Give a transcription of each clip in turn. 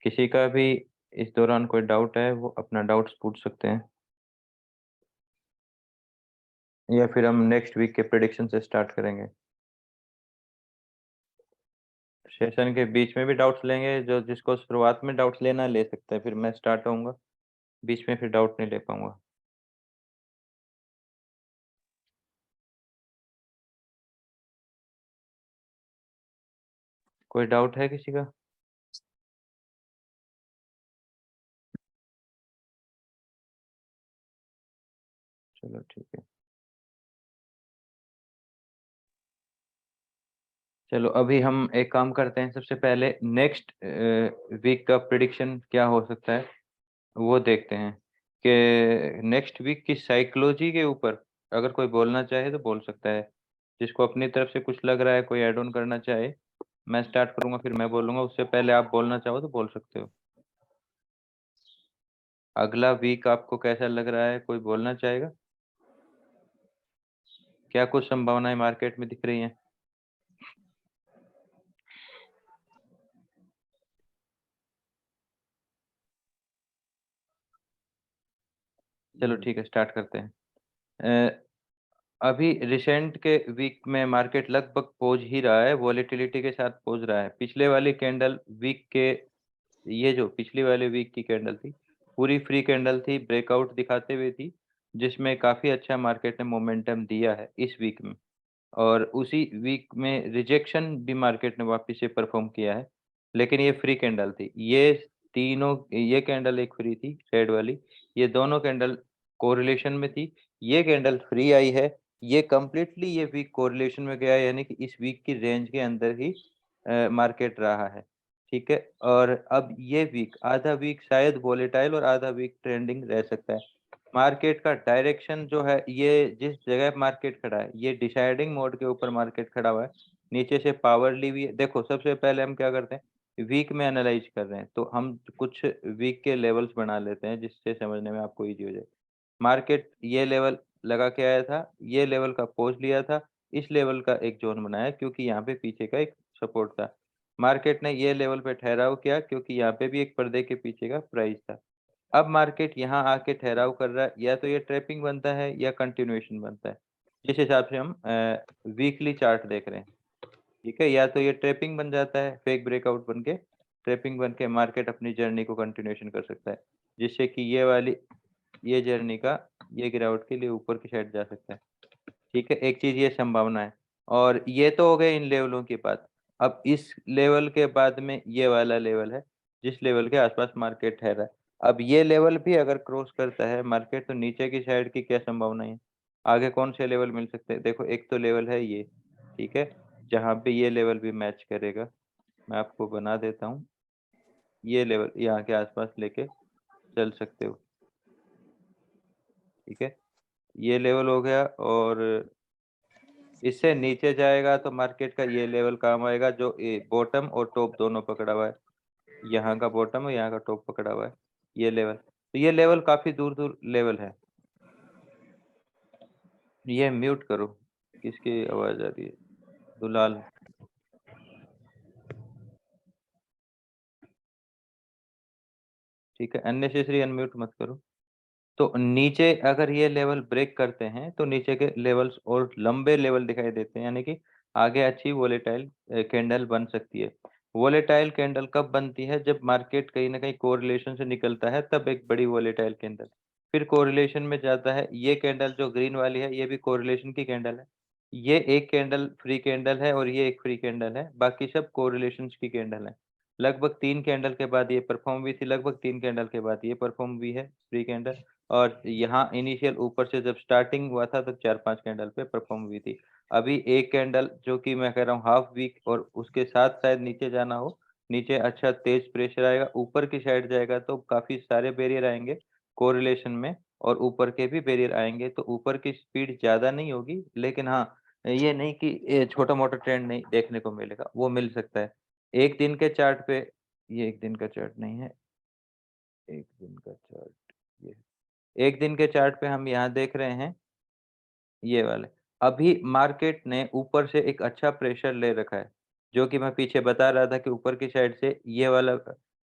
किसी का भी इस दौरान कोई डाउट है वो अपना डाउट्स पूछ सकते हैं, या फिर हम नेक्स्ट वीक के प्रेडिक्शन से स्टार्ट करेंगे। सेशन के बीच में भी डाउट्स लेंगे, जो जिसको शुरुआत में डाउट्स लेना है ले सकते हैं, फिर मैं स्टार्ट होऊंगा, बीच में फिर डाउट नहीं ले पाऊंगा। कोई डाउट है किसी का? चलो ठीक है। चलो अभी हम एक काम करते हैं, सबसे पहले नेक्स्ट वीक का प्रिडिक्शन क्या हो सकता है वो देखते हैं, कि नेक्स्ट वीक की साइकोलॉजी के ऊपर अगर कोई बोलना चाहे तो बोल सकता है। जिसको अपनी तरफ से कुछ लग रहा है, कोई ऐड ऑन करना चाहे, मैं स्टार्ट करूंगा फिर मैं बोलूंगा, उससे पहले आप बोलना चाहो तो बोल सकते हो। अगला वीक आपको कैसा लग रहा है, कोई बोलना चाहेगा? क्या कुछ संभावनाएं मार्केट में दिख रही हैं? चलो ठीक है, स्टार्ट करते हैं। अभी रिसेंट के वीक में मार्केट लगभग पहुंच ही रहा है, वॉलेटिलिटी के साथ पहुंच रहा है। पिछले वाली कैंडल वीक के, ये जो पिछली वाले वीक की कैंडल थी, पूरी फ्री कैंडल थी, ब्रेकआउट दिखाते हुए थी, जिसमें काफी अच्छा मार्केट ने मोमेंटम दिया है इस वीक में। और उसी वीक में रिजेक्शन भी मार्केट ने वापस से परफॉर्म किया है, लेकिन ये फ्री कैंडल थी। ये तीनों, ये कैंडल एक फ्री थी रेड वाली, ये दोनों कैंडल कोरिलेशन में थी। ये कैंडल फ्री आई है, ये कंप्लीटली ये वीक कोरिलेशन में गया है, यानी कि इस वीक की रेंज के अंदर ही मार्केट रहा है। ठीक है। और अब ये वीक, आधा वीक शायद वोलेटाइल और आधा वीक ट्रेंडिंग रह सकता है। मार्केट का डायरेक्शन जो है, ये जिस जगह मार्केट खड़ा है, ये डिसाइडिंग मोड के ऊपर मार्केट खड़ा हुआ है। नीचे से पावर ली हुई है। देखो सबसे पहले हम क्या करते हैं, वीक में एनालाइज कर रहे हैं तो हम कुछ वीक के लेवल्स बना लेते हैं, जिससे समझने में आपको इजी हो जाए। मार्केट ये लेवल लगा के आया था, ये लेवल का पोज लिया था, इस लेवल का एक जोन बनाया, क्योंकि यहाँ पे पीछे का एक सपोर्ट था। मार्केट ने ये लेवल पे ठहराव किया, क्योंकि यहाँ पे भी एक पर्दे के पीछे का प्राइस था। अब मार्केट यहाँ आके ठहराव कर रहा है, या तो ये ट्रैपिंग बनता है या कंटिन्यूएशन बनता है, जिस हिसाब से हम वीकली चार्ट देख रहे हैं। ठीक है, या तो ये ट्रैपिंग बन जाता है, फेक ब्रेकआउट बन के, ट्रैपिंग बन के मार्केट अपनी जर्नी को कंटिन्यूएशन कर सकता है, जिससे कि ये वाली, ये जर्नी का, ये गिरावट के लिए ऊपर की साइड जा सकता है। ठीक है, एक चीज ये संभावना है। और ये तो हो गए इन लेवलों की बात। अब इस लेवल के बाद में ये वाला लेवल है, जिस लेवल के आसपास मार्केट ठहरा है। अब ये लेवल भी अगर क्रॉस करता है मार्केट, तो नीचे की साइड की क्या संभावना है? आगे कौन से लेवल मिल सकते हैं? देखो एक तो लेवल है ये, ठीक है, जहाँ पे ये लेवल भी मैच करेगा। मैं आपको बना देता हूँ, ये लेवल यहाँ के आसपास लेके चल सकते हो। ठीक है, ये लेवल हो गया। और इससे नीचे जाएगा तो मार्केट का ये लेवल काम आएगा, जो बॉटम और टॉप दोनों पकड़ा हुआ है। यहाँ का बॉटम और यहाँ का टॉप पकड़ा हुआ है, ये लेवल। तो ये लेवल काफी दूर दूर लेवल है। ये म्यूट करो, किसकी आवाज आ रही है? दुलाल। ठीक है, अननेसेसरी अनम्यूट मत करो। तो नीचे अगर ये लेवल ब्रेक करते हैं तो नीचे के लेवल्स और लंबे लेवल दिखाई देते हैं, यानी कि आगे अच्छी वोलेटाइल कैंडल बन सकती है। वोलेटाइल कैंडल कब बनती है? जब मार्केट कहीं ना कहीं कोरिलेशन से निकलता है, तब एक बड़ी वोलेटाइल कैंडल फिर कोरिलेशन में जाता है। ये कैंडल जो ग्रीन वाली है, ये भी कोरिलेशन की कैंडल है। ये एक कैंडल फ्री कैंडल है और ये एक फ्री कैंडल है, बाकी सब कोरिलेशन की कैंडल है। लगभग 3 कैंडल के बाद ये परफॉर्म हुई थी, लगभग 3 कैंडल के बाद ये परफॉर्म हुई है फ्री कैंडल। और यहाँ इनिशियल ऊपर से जब स्टार्टिंग हुआ था तो 4-5 कैंडल पे परफॉर्म हुई थी। अभी एक कैंडल जो कि मैं कह रहा हूँ हाफ वीक, और उसके साथ शायद नीचे जाना हो, नीचे अच्छा तेज प्रेशर आएगा, ऊपर की साइड जाएगा तो काफी सारे बैरियर आएंगे कोरिलेशन में, और ऊपर के भी बैरियर आएंगे। तो ऊपर की स्पीड ज्यादा नहीं होगी, लेकिन हाँ, ये नहीं कि छोटा मोटा ट्रेंड नहीं देखने को मिलेगा, वो मिल सकता है एक दिन के चार्ट पे। ये एक दिन का चार्ट नहीं है, एक दिन का चार्ट, ये एक दिन के चार्ट पे हम यहाँ देख रहे हैं, ये वाले। अभी मार्केट ने ऊपर से एक अच्छा प्रेशर ले रखा है, जो कि मैं पीछे बता रहा था कि ऊपर की साइड से ये वाला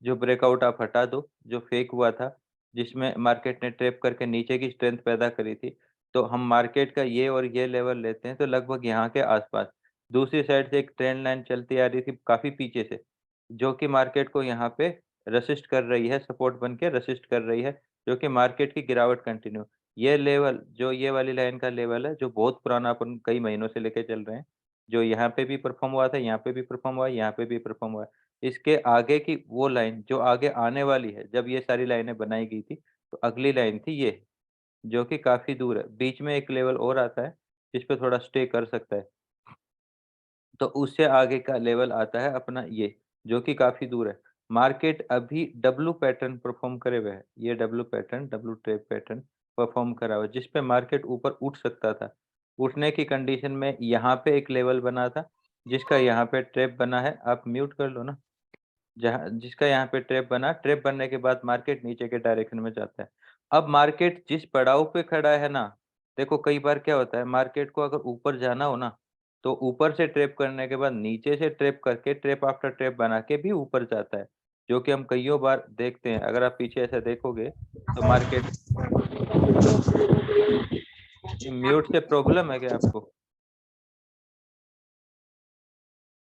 जो ब्रेकआउट आप हटा दो, जो फेक हुआ था, जिसमें मार्केट ने ट्रैप करके नीचे की स्ट्रेंथ पैदा करी थी। तो हम मार्केट का ये और ये लेवल लेते हैं तो लगभग यहाँ के आसपास। दूसरी साइड से एक ट्रेंड लाइन चलती आ रही थी काफी पीछे से, जो कि मार्केट को यहाँ पे रेसिस्ट कर रही है, सपोर्ट बन के रेसिस्ट कर रही है, जो कि मार्केट की गिरावट कंटिन्यू। ये लेवल, जो ये वाली लाइन का लेवल है, जो बहुत पुराना, अपन कई महीनों से लेके चल रहे हैं, जो यहाँ पे भी परफॉर्म हुआ था, यहाँ पे भी परफॉर्म हुआ, यहाँ पे भी परफॉर्म हुआ। इसके आगे की वो लाइन जो आगे आने वाली है, जब ये सारी लाइनें बनाई गई थी, तो अगली लाइन थी ये, जो कि काफी दूर है। बीच में एक लेवल और आता है जिस पे थोड़ा स्टे कर सकता है, तो उससे आगे का लेवल आता है अपना ये, जो कि काफ़ी दूर है। मार्केट अभी डब्लू पैटर्न परफ़ॉर्म करे हुए है। ये W pattern, W trap pattern perform करा हुआ है, जिस पे मार्केट ऊपर उठ सकता था। उठने की कंडीशन में यहाँ पे एक लेवल बना था, जिसका यहाँ पे ट्रैप बना है। आप म्यूट कर लो ना। जहाँ जिसका यहाँ पे ट्रैप बना, ट्रैप बनने के बाद मार्केट नीचे के डायरेक्शन में जाता है। अब मार्केट जिस पड़ाव पे खड़ा है ना, देखो कई बार क्या होता है, मार्केट को अगर ऊपर जाना हो ना, तो ऊपर से ट्रैप करने के बाद नीचे से ट्रैप करके ट्रैप आफ्टर ट्रैप बना के भी ऊपर जाता है, जो कि हम कइयों बार देखते हैं। अगर आप पीछे ऐसा देखोगे तो मार्केट, ये म्यूट से प्रॉब्लम है क्या आपको?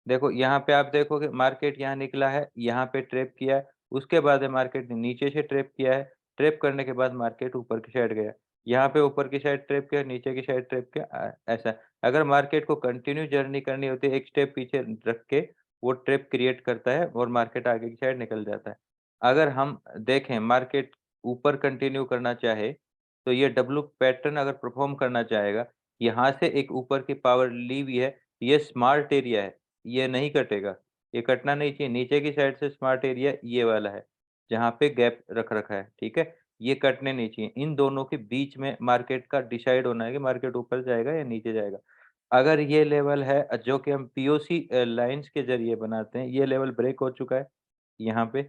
देखो यहाँ पे आप देखोगे मार्केट यहाँ निकला है, यहाँ पे ट्रैप किया है, उसके बाद है मार्केट ने नीचे से ट्रैप किया है, ट्रैप करने के बाद मार्केट ऊपर की साइड गया। यहाँ पे ऊपर की साइड ट्रैप किया, नीचे की साइड ट्रैप किया, ऐसा। अगर मार्केट को कंटिन्यू जर्नी करनी होती है, एक स्टेप पीछे रख के वो ट्रैप क्रिएट करता है और मार्केट आगे की साइड निकल जाता है। अगर हम देखें मार्केट ऊपर कंटिन्यू करना चाहे, तो ये डब्लू पैटर्न अगर परफॉर्म करना चाहेगा, यहाँ से एक ऊपर की पावर ली हुई है, ये स्मार्ट एरिया है, ये नहीं कटेगा, ये कटना नहीं चाहिए। नीचे की साइड से स्मार्ट एरिया ये वाला है, जहाँ पे गैप रख रखा है, ठीक है? ये कटने नहीं चाहिए। इन दोनों के बीच में मार्केट का डिसाइड होना है कि मार्केट ऊपर जाएगा या नीचे जाएगा। अगर ये लेवल है जो कि हम पीओसी लाइन्स के ज़रिए बनाते हैं, ये लेवल ब्रेक हो चुका है यहाँ पे,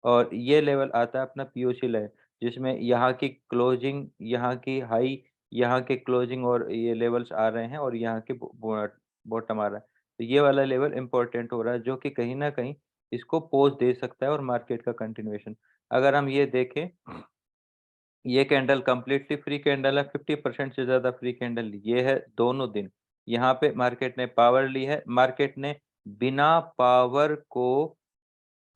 और ये लेवल आता है अपना पीओसी लाइन, जिसमें यहाँ की क्लोजिंग, यहाँ की हाई, यहाँ के क्लोजिंग और ये लेवल्स आ रहे हैं और यहाँ के बॉटम आ रहा है। तो ये वाला लेवल इम्पोर्टेंट हो रहा है, जो कि कहीं न कहीं इसको पोज़ दे सकता है और मार्केट का कंटिन्यूएशन। अगर हम ये देखें, ये कैंडल कंप्लीटली फ्री कैंडल है, 50% से ज़्यादा फ्री कैंडल ये है दोनों दिन। यहाँ पे मार्केट ने पावर ली है, मार्केट ने बिना पावर को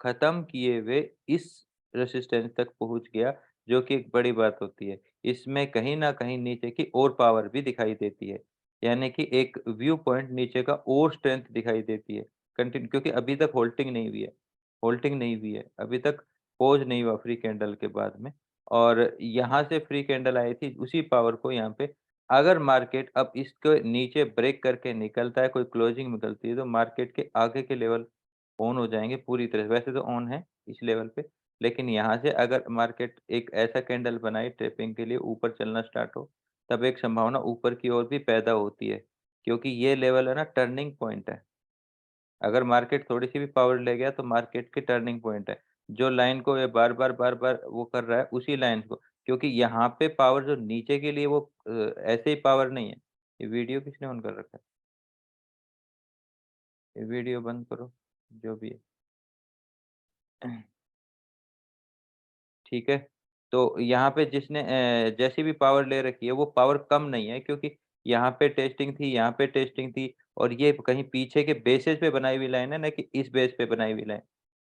खत्म किए हुए इस रेजिस्टेंस तक पहुँच गया, जो कि एक बड़ी बात होती है। इसमें कहीं न कहीं नीचे की और पावर भी दिखाई देती है। यानी कि एक व्यू पॉइंट नीचे का और स्ट्रेंथ दिखाई देती है। क्योंकि अभी तक होल्डिंग नहीं हुई है, होल्डिंग नहीं हुई है। अभी तक पॉज़ नहीं हुआ फ्री कैंडल के बाद में, और यहाँ से फ्री कैंडल आई थी, उसी पावर को यहाँ पे अगर मार्केट अब इसके नीचे ब्रेक करके निकलता है, कोई क्लोजिंग निकलती है, तो मार्केट के आगे के लेवल ऑन हो जाएँगे पूरी तरह से। वैसे तो ऑन है इस लेवल पे, लेकिन यहाँ से अगर मार्केट एक ऐसा कैंडल बनाए ट्रेपिंग के लिए, ऊपर चलना स्टार्ट हो, तब एक संभावना ऊपर की ओर भी पैदा होती है। क्योंकि ये लेवल है ना, टर्निंग पॉइंट है। अगर मार्केट थोड़ी-सी भी पावर ले गया तो मार्केट की टर्निंग पॉइंट है। जो लाइन को ये बार-बार वो कर रहा है, उसी लाइन को, क्योंकि यहाँ पे पावर जो नीचे के लिए वो ऐसे ही पावर नहीं है। ये वीडियो किसने ऑन कर रखा है? ये वीडियो बंद करो, जो भी है। ठीक है? तो यहाँ पे जिसने जैसी भी पावर ले रखी है, वो पावर कम नहीं है, क्योंकि यहाँ पे टेस्टिंग थी, यहाँ पे टेस्टिंग थी, और ये कहीं पीछे के बेसिस पे बनाई हुई लाइन है ना, कि इस बेस पे बनाई हुई लाइन।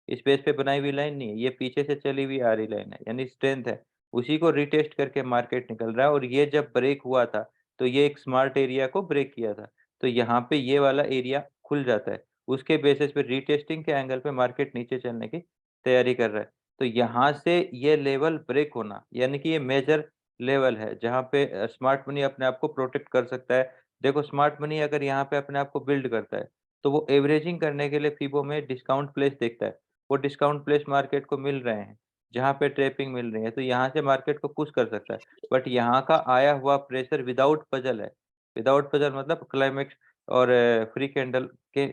इस बेस पे बनाई हुई लाइन नहीं है, ये पीछे से चली हुई आ रही लाइन है, यानी स्ट्रेंथ है। उसी को रिटेस्ट करके मार्केट निकल रहा है, और ये जब ब्रेक हुआ था, तो ये एक स्मार्ट एरिया को ब्रेक किया था। तो यहाँ पे ये वाला एरिया खुल जाता है। उसके बेसिस पे रीटेस्टिंग के एंगल पे मार्केट नीचे चलने की तैयारी कर रहा है। तो यहाँ से ये लेवल ब्रेक होना, यानी कि ये मेजर लेवल है, जहाँ पे स्मार्ट मनी अपने आप को प्रोटेक्ट कर सकता है। देखो स्मार्ट मनी अगर यहाँ पे अपने आप को बिल्ड करता है, तो वो एवरेजिंग करने के लिए फिबो में डिस्काउंट प्लेस देखता है। वो डिस्काउंट प्लेस मार्केट को मिल रहे हैं, जहाँ पे ट्रैपिंग मिल रही है, तो यहाँ से मार्केट को पुश कर सकता है। बट यहाँ का आया हुआ प्रेशर विदाउट पजल है। विदाउट पजल मतलब क्लाइमेक्स और फ्री कैंडल के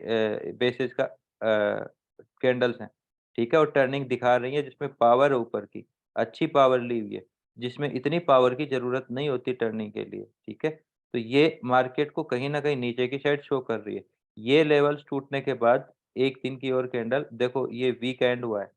बेसिस का कैंडल्स हैं। ठीक है? और टर्निंग दिखा रही है जिसमें पावर है ऊपर की, अच्छी पावर ली हुई है, जिसमें इतनी पावर की ज़रूरत नहीं होती टर्निंग के लिए, ठीक है? तो ये मार्केट को कहीं न कहीं नीचे की साइड शो कर रही है। ये लेवल्स टूटने के बाद 1 दिन की और कैंडल देखो, ये वीक एंड हुआ है।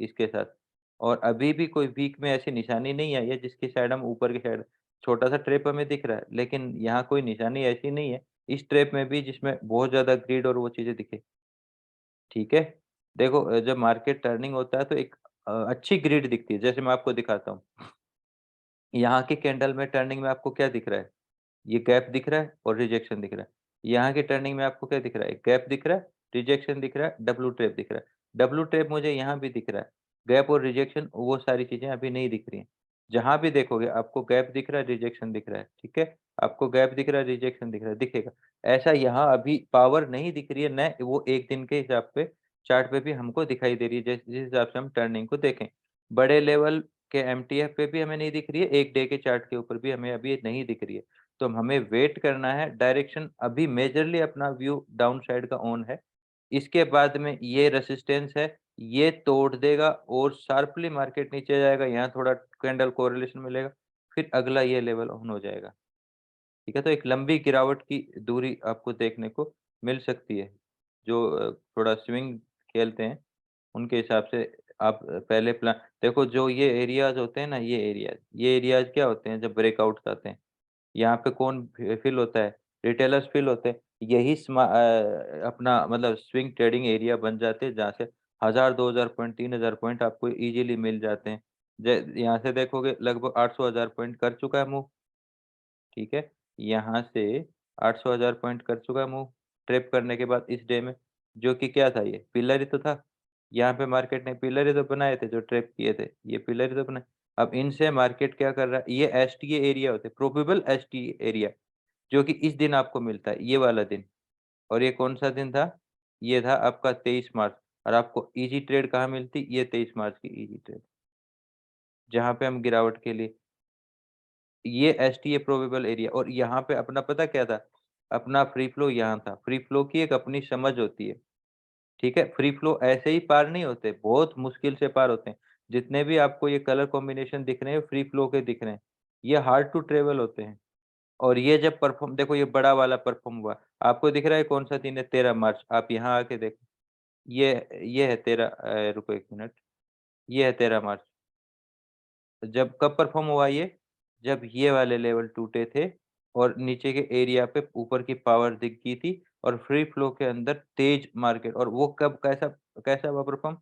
इसके साथ। और अभी भी कोई वीक में ऐसी निशानी नहीं आई है जिसकी साइड हम ऊपर की साइड, छोटा सा ट्रेप हमें दिख रहा है लेकिन यहाँ कोई निशानी ऐसी नहीं है इस ट्रेप में भी जिसमें बहुत ज्यादा ग्रीड और वो चीजें दिखे। ठीक है। देखो जब मार्केट टर्निंग होता है तो एक अच्छी ग्रिड दिखती है, जैसे मैं आपको दिखाता हूँ। यहाँ की कैंडल में टर्निंग में आपको क्या दिख रहा है? ये गैप दिख रहा है और रिजेक्शन दिख रहा है। यहाँ की टर्निंग में आपको क्या दिख रहा है? गैप दिख रहा है, रिजेक्शन दिख रहा है, डब्लू ट्रेप दिख रहा है। डब्लू ट्रेप मुझे यहाँ भी दिख रहा है। गैप और रिजेक्शन वो सारी चीजें अभी नहीं दिख रही हैं। जहां भी देखोगे आपको गैप दिख रहा है, रिजेक्शन दिख रहा है। ठीक है। आपको गैप दिख रहा है, रिजेक्शन दिख रहा है, दिखेगा। ऐसा यहाँ अभी पावर नहीं दिख रही है, न वो एक दिन के हिसाब पे चार्ट पे भी हमको दिखाई दे रही है, जिस हिसाब से हम टर्निंग को देखें। बड़े लेवल के एमटीएफ पे भी हमें नहीं दिख रही है, एक डे के चार्ट के ऊपर भी हमें अभी नहीं दिख रही है। तो हमें वेट करना है। डायरेक्शन अभी मेजरली अपना व्यू डाउन साइड का ऑन है। इसके बाद में ये रेसिस्टेंस है, ये तोड़ देगा और शार्पली मार्केट नीचे जाएगा, यहाँ थोड़ा कैंडल कोरिलेशन मिलेगा, फिर अगला ये लेवल ऑन हो जाएगा। ठीक है। तो एक लंबी गिरावट की दूरी आपको देखने को मिल सकती है। जो थोड़ा स्विंग खेलते हैं उनके हिसाब से आप पहले प्लान देखो। जो ये एरियाज होते हैं ना, ये एरियाज क्या होते हैं? जब ब्रेकआउट आते हैं यहाँ पे कौन फिल होता है? रिटेलर्स फिल होते हैं। यही अपना मतलब स्विंग ट्रेडिंग एरिया बन जाते हैं जहाँ से 1000 2000 पॉइंट 3000 पॉइंट आपको इजीली मिल जाते हैं। यहाँ से देखोगे लगभग 800 1000 पॉइंट कर चुका है मूव। ठीक है। यहाँ से 800 1000 पॉइंट कर चुका है मूव ट्रेप करने के बाद इस डे में, जो कि क्या था? ये पिलर ही तो था। यहाँ पे मार्केट ने पिलर ही तो बनाए थे जो ट्रेप किए थे, ये पिलर ही तो बनाए। अब इनसे मार्केट क्या कर रहा है? ये एसटीए एरिया होते हैं, प्रोबेबल एसटीए एरिया, जो कि इस दिन आपको मिलता है, ये वाला दिन। और ये कौन सा दिन था? ये था आपका 23 मार्च। और आपको इजी ट्रेड कहाँ मिलती? ये 23 मार्च की इजी ट्रेड, जहाँ पे हम गिरावट के लिए ये एसटीए प्रोबेबल एरिया। और यहाँ पे अपना पता क्या था? अपना फ्री फ्लो यहाँ था। फ्री फ्लो की एक अपनी समझ होती है। ठीक है। फ्री फ्लो ऐसे ही पार नहीं होते, बहुत मुश्किल से पार होते हैं। जितने भी आपको ये कलर कॉम्बिनेशन दिख रहे हैं फ्री फ्लो के दिख रहे हैं, ये हार्ड टू ट्रेवल होते हैं। और ये जब परफॉर्म देखो, ये बड़ा वाला परफॉर्म हुआ, आपको दिख रहा है कौन सा दिन है? 13 मार्च। आप यहाँ आके देखो, ये है 13, रुको 1 मिनट, ये है 13 मार्च। जब कब परफॉर्म हुआ ये? जब ये वाले लेवल टूटे थे और नीचे के एरिया पे ऊपर की पावर दिख गई थी और फ्री फ्लो के अंदर तेज मार्केट। और वो कब कैसा कैसा हुआ परफॉर्म?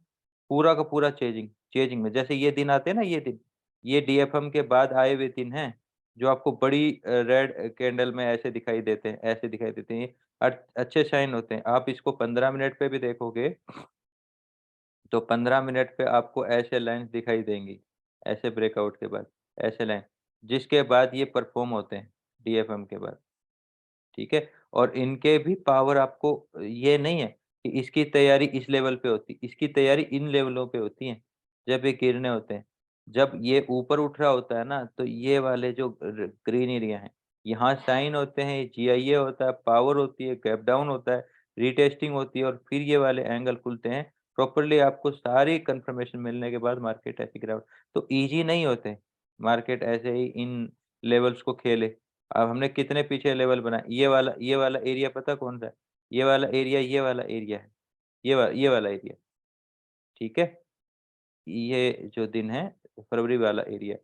पूरा का पूरा चेजिंग चेजिंग में, जैसे ये दिन आते हैं ना, ये दिन, ये डीएफएम के बाद आए हुए दिन हैं, जो आपको बड़ी रेड कैंडल में ऐसे दिखाई देते हैं, ऐसे दिखाई देते हैं। ये अच्छे साइन होते हैं। आप इसको 15 मिनट पे भी देखोगे तो 15 मिनट पे आपको ऐसे लाइंस दिखाई देंगी, ऐसे ब्रेकआउट के बाद ऐसे लाइन, जिसके बाद ये परफॉर्म होते हैं डीएफएम के बाद। ठीक है। और इनके भी पावर आपको ये नहीं है कि इसकी तैयारी इस लेवल पे होती, इसकी तैयारी इन लेवलों पे होती है जब ये गिरने होते हैं। जब ये ऊपर उठ रहा होता है ना, तो ये वाले जो ग्रीन एरिया है, यहाँ साइन होते हैं, जीआईए होता है, पावर होती है, गैप डाउन होता है, रीटेस्टिंग होती है, और फिर ये वाले एंगल खुलते हैं। प्रॉपरली आपको सारी कंफर्मेशन मिलने के बाद मार्केट ऐसी गिरावट, तो इजी नहीं होते मार्केट ऐसे ही इन लेवल्स को खेले। अब हमने कितने पीछे लेवल बनाए? ये वाला एरिया पता कौन सा है? ये वाला एरिया है, ये वाला एरिया। ठीक है। ये जो दिन है फरवरी वाला एरिया,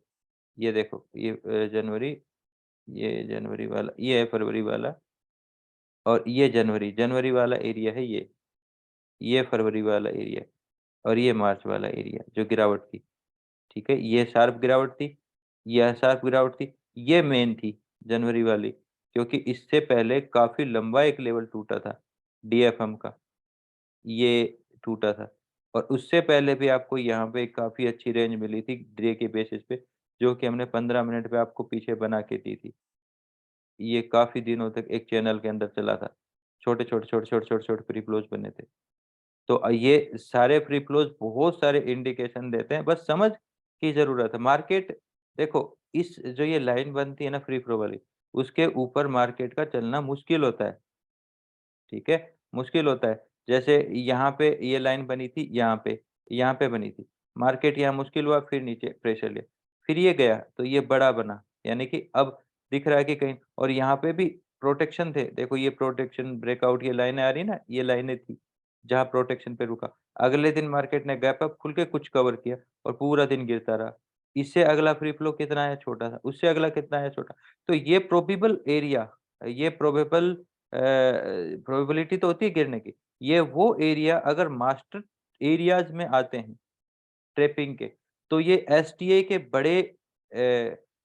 ये देखो, ये जनवरी, ये जनवरी वाला, ये है फरवरी वाला, और ये जनवरी जनवरी वाला एरिया है ये फरवरी वाला एरिया, और ये मार्च वाला एरिया जो गिरावट थी। ठीक है। ये शार्प गिरावट थी, यह शार्प गिरावट थी, ये मेन थी जनवरी वाली, क्योंकि इससे पहले काफी लंबा एक लेवल टूटा था डीएफएम का, ये टूटा था। और उससे पहले भी आपको यहाँ पे काफी अच्छी रेंज मिली थी डे के बेसिस पे, जो कि हमने 15 मिनट पे आपको पीछे बना के दी थी। ये काफी दिनों तक एक चैनल के अंदर चला था, छोटे छोटे छोटे छोटे छोटे छोटे फ्री फ्लोज बने थे। तो ये सारे फ्री फ्लोज बहुत सारे इंडिकेशन देते हैं, बस समझ की जरूरत है। मार्केट देखो, इस जो ये लाइन बनती है ना फ्री फ्लो वाली, उसके ऊपर मार्केट का चलना मुश्किल होता है। ठीक है। मुश्किल होता है। जैसे यहाँ पे ये लाइन बनी थी, यहाँ पे बनी थी, मार्केट यहाँ मुश्किल हुआ, फिर नीचे प्रेशर लिया, फिर ये गया तो ये बड़ा बना, यानी कि अब दिख रहा है कि कहीं, और यहाँ पे भी प्रोटेक्शन थे। देखो ये प्रोटेक्शन ब्रेकआउट, ये लाइनें आ रही ना, ये लाइनें थी, जहां प्रोटेक्शन पे रुका, अगले दिन मार्केट ने गैप अप खुल के कुछ कवर किया और पूरा दिन गिरता रहा। इससे अगला फ्री फ्लो कितना है, छोटा सा, उससे अगला कितना है, छोटा। तो ये प्रोबेबल एरिया, ये प्रोबेबल प्रोबेबिलिटी तो होती है गिरने की, ये वो एरिया अगर मास्टर एरियाज में आते हैं ट्रैपिंग के, तो ये एसटीए के बड़े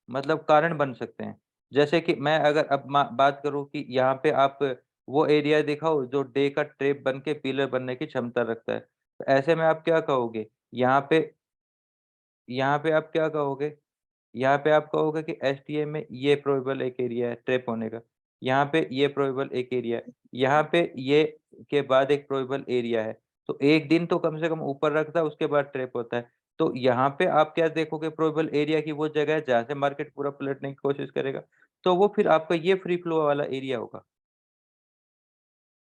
मतलब कारण बन सकते हैं। जैसे कि मैं अगर अब बात करूं कि यहाँ पे आप वो एरिया दिखाओ जो डे का ट्रैप बन के पिलर बनने की क्षमता रखता है, तो ऐसे में आप क्या कहोगे, यहाँ पे यहाँ पे आप क्या कहोगे, यहाँ पे आप कहोगे कि एसटीए में ये प्रोबेबल एक एरिया है ट्रैप होने का, यहाँ पे ये प्रोबेबल एक एरिया है, यहाँ पे ये के बाद एक प्रोबेबल एरिया है। तो एक दिन तो कम से कम ऊपर रखता है, उसके बाद ट्रैप होता है। तो यहाँ पे आप क्या देखोगे, प्रोबेबल एरिया की वो जगह है जहाँ से मार्केट पूरा पलटने की कोशिश करेगा, तो वो फिर आपका ये फ्री फ्लो वाला एरिया होगा।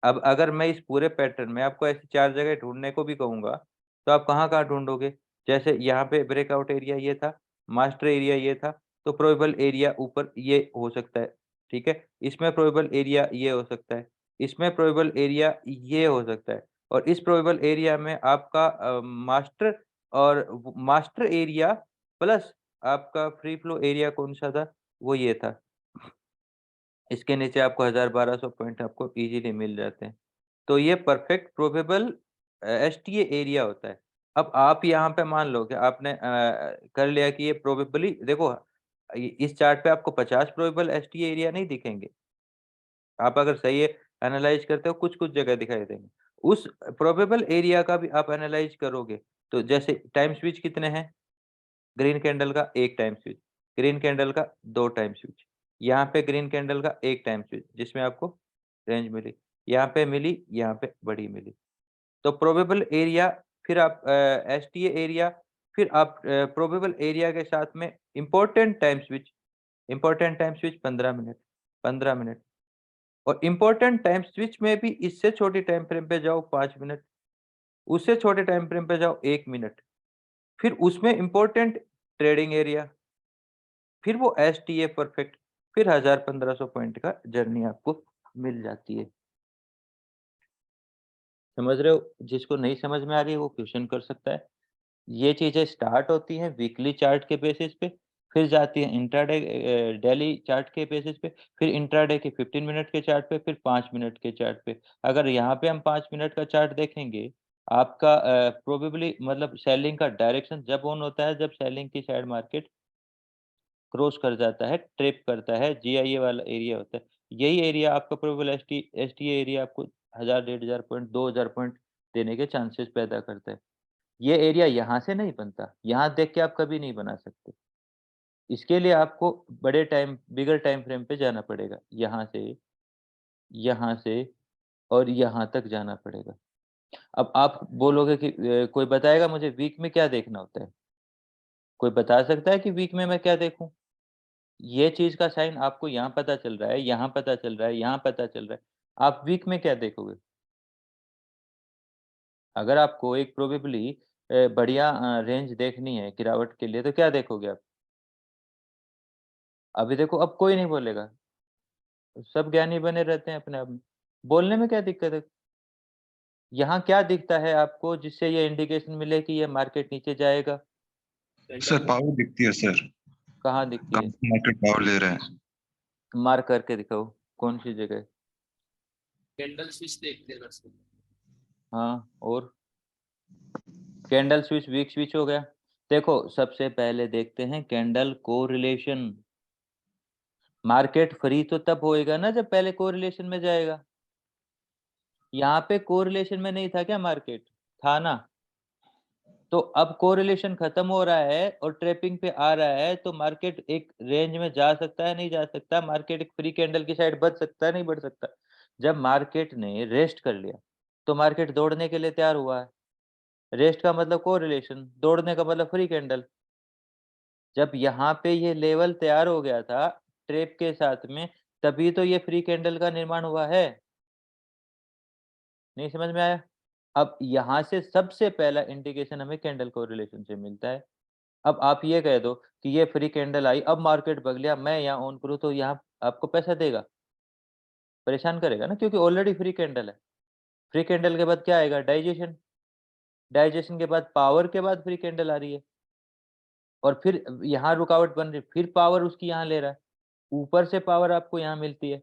अब अगर मैं इस पूरे पैटर्न में आपको ऐसी 4 जगह ढूँढने को भी कहूँगा, तो आप कहाँ-कहाँ ढूँढोगे? जैसे यहाँ पे ब्रेकआउट एरिया ये था, मास्टर एरिया ये था, तो प्रोबेबल एरिया ऊपर ये हो सकता है, ठीक है? इसमें प्रोबेबल एरिया ये हो सकता है, इसमें प्रोबेबल एरिया ये हो सकता है, और इस प्रोबेबल एरिया में आपका मास्टर और मास्टर एरिया प्लस आपका फ्री फ्लो एरिया कौन-सा था? वो ये था। इसके नीचे आपको 1000-1200 पॉइंट आपको ईज़िली मिल जाते हैं। तो ये परफेक्ट प्रोबेबल एसटीए एरिया होता है। अब आप यहाँ पे मान लो कि आपने कर लिया कि ये प्रोबेबली देखो, इस चार्ट पे आपको 50 प्रोबेबल एसटीए एरिया नहीं दिखेंगे। आप अगर सही एनालाइज़ करते हो, कुछ-कुछ जगह दिखाई देंगे। उस प्रोबेबल एरिया का भी आप एनालाइज़ करोगे, तो जैसे टाइम स्विच कितने हैं? ग्रीन कैंडल का 1 टाइम स्विच, ग्रीन कैंडल का 2 टाइम स्विच, यहाँ पे ग्रीन कैंडल का 1 टाइम स्विच जिसमें आपको रेंज मिली, यहाँ पे मिली, यहाँ पे बड़ी मिली। तो प्रोबेबल एरिया, फिर आप एसटीए एरिया, फिर आप प्रोबेबल एरिया के साथ में important time switch 15 minute, 15 minute, और इम्पोर्टेंट टाइम स्विच में भी इससे छोटी टाइम फ्रेम पे जाओ 5 मिनट, उससे छोटे टाइम फ्रेम पे जाओ 1 मिनट, फिर उसमें इम्पोर्टेंट ट्रेडिंग एरिया, फिर वो एसटीए परफेक्ट, फिर 1000-1500 पॉइंट का जर्नी आपको मिल जाती है। समझ रहे हो? जिसको नहीं समझ में आ रही है वो क्वेश्चन कर सकता है। ये चीज़ें स्टार्ट होती हैं वीकली चार्ट के बेसिस पे, फिर जाती हैं इंट्राडे डेली चार्ट के बेसिस पे, फिर इंट्राडे के 15 मिनट के चार्ट पे, फिर 5 मिनट के चार्ट पे। अगर यहाँ पे हम 5 मिनट का चार्ट देखेंगे, आपका प्रोबेबली मतलब सेलिंग का डायरेक्शन जब ऑन होता है, जब सेलिंग की साइड मार्केट क्रॉस कर जाता है, ट्रिप करता है, जीआईए वाला एरिया होता है। यही एरिया आपका प्रोबेबल एसटीए एरिया आपको 1000, 1500 पॉइंट, 2000 पॉइंट देने के चांसेस पैदा करता है। ये एरिया यहाँ से नहीं बनता, यहाँ देख के आप कभी नहीं बना सकते। इसके लिए आपको बिगर टाइम फ्रेम पे जाना पड़ेगा। यहाँ से और यहाँ तक जाना पड़ेगा। अब आप बोलोगे कि कोई बताएगा मुझे वीक में क्या देखना होता है? कोई बता सकता है कि वीक में मैं क्या देखूँ? ये चीज़ का साइन आपको यहाँ पता चल रहा है, यहाँ पता चल रहा है, यहाँ पता चल रहा है। आप वीक में क्या देखोगे? अगर आपको एक प्रोबेबली बढ़िया रेंज देखनी है गिरावट के लिए तो क्या देखोगे आप? अभी देखो अब कोई नहीं बोलेगा, सब ज्ञानी बने रहते हैं अपने आप में। बोलने में क्या दिक्कत है? यहाँ क्या दिखता है आपको जिससे ये इंडिकेशन मिले कि ये मार्केट नीचे जाएगा? सर पावर दिखती है सर। कहाँ दिखती है? कहाँ मार्केट पावर ले रहा है। मार्क करके दिखाओ, कौन-सी जगह? कैंडल स्विच देखते हैं बस। हाँ, और? कैंडल स्विच, वीक स्विच हो गया। देखो, सबसे पहले देखते हैं कैंडल कोरिलेशन। मार्केट फ्री तो तब होएगा ना जब पहले कोरिलेशन में जाएगा। यहाँ पे कोरिलेशन में नहीं था क्या मार्केट? था ना? तो अब कोरिलेशन खत्म हो रहा है और ट्रैपिंग पे आ रहा है, तो मार्केट एक रेंज में जा सकता है, नहीं जा सकता? मार्केट एक फ्री कैंडल की साइड बढ़ सकता है, नहीं बढ़ सकता? जब मार्केट ने रेस्ट कर लिया, तो मार्केट दौड़ने के लिए तैयार हुआ है। रेस्ट का मतलब कोरिलेशन, दौड़ने का मतलब फ्री कैंडल। जब यहाँ पे ये लेवल तैयार हो गया था ट्रैप के साथ में, तभी तो ये फ्री कैंडल का निर्माण हुआ है। नहीं समझ में आया? अब यहाँ से सबसे पहला इंडिकेशन हमें कैंडल कोरिलेशन से मिलता है। अब आप ये कह दो कि ये फ्री कैंडल आई, अब मार्केट भाग लिया, मैं यहाँ ऑन करूँ तो यहाँ आपको पैसा देगा? परेशान करेगा ना, क्योंकि ऑलरेडी फ्री कैंडल है। फ्री कैंडल के बाद क्या आएगा? डाइजेशन। डाइजेशन के बाद पावर के बाद फ्री कैंडल आ रही है और फिर यहाँ रुकावट बन रही, फिर पावर उसकी यहाँ ले रहा है, ऊपर से पावर आपको यहाँ मिलती है,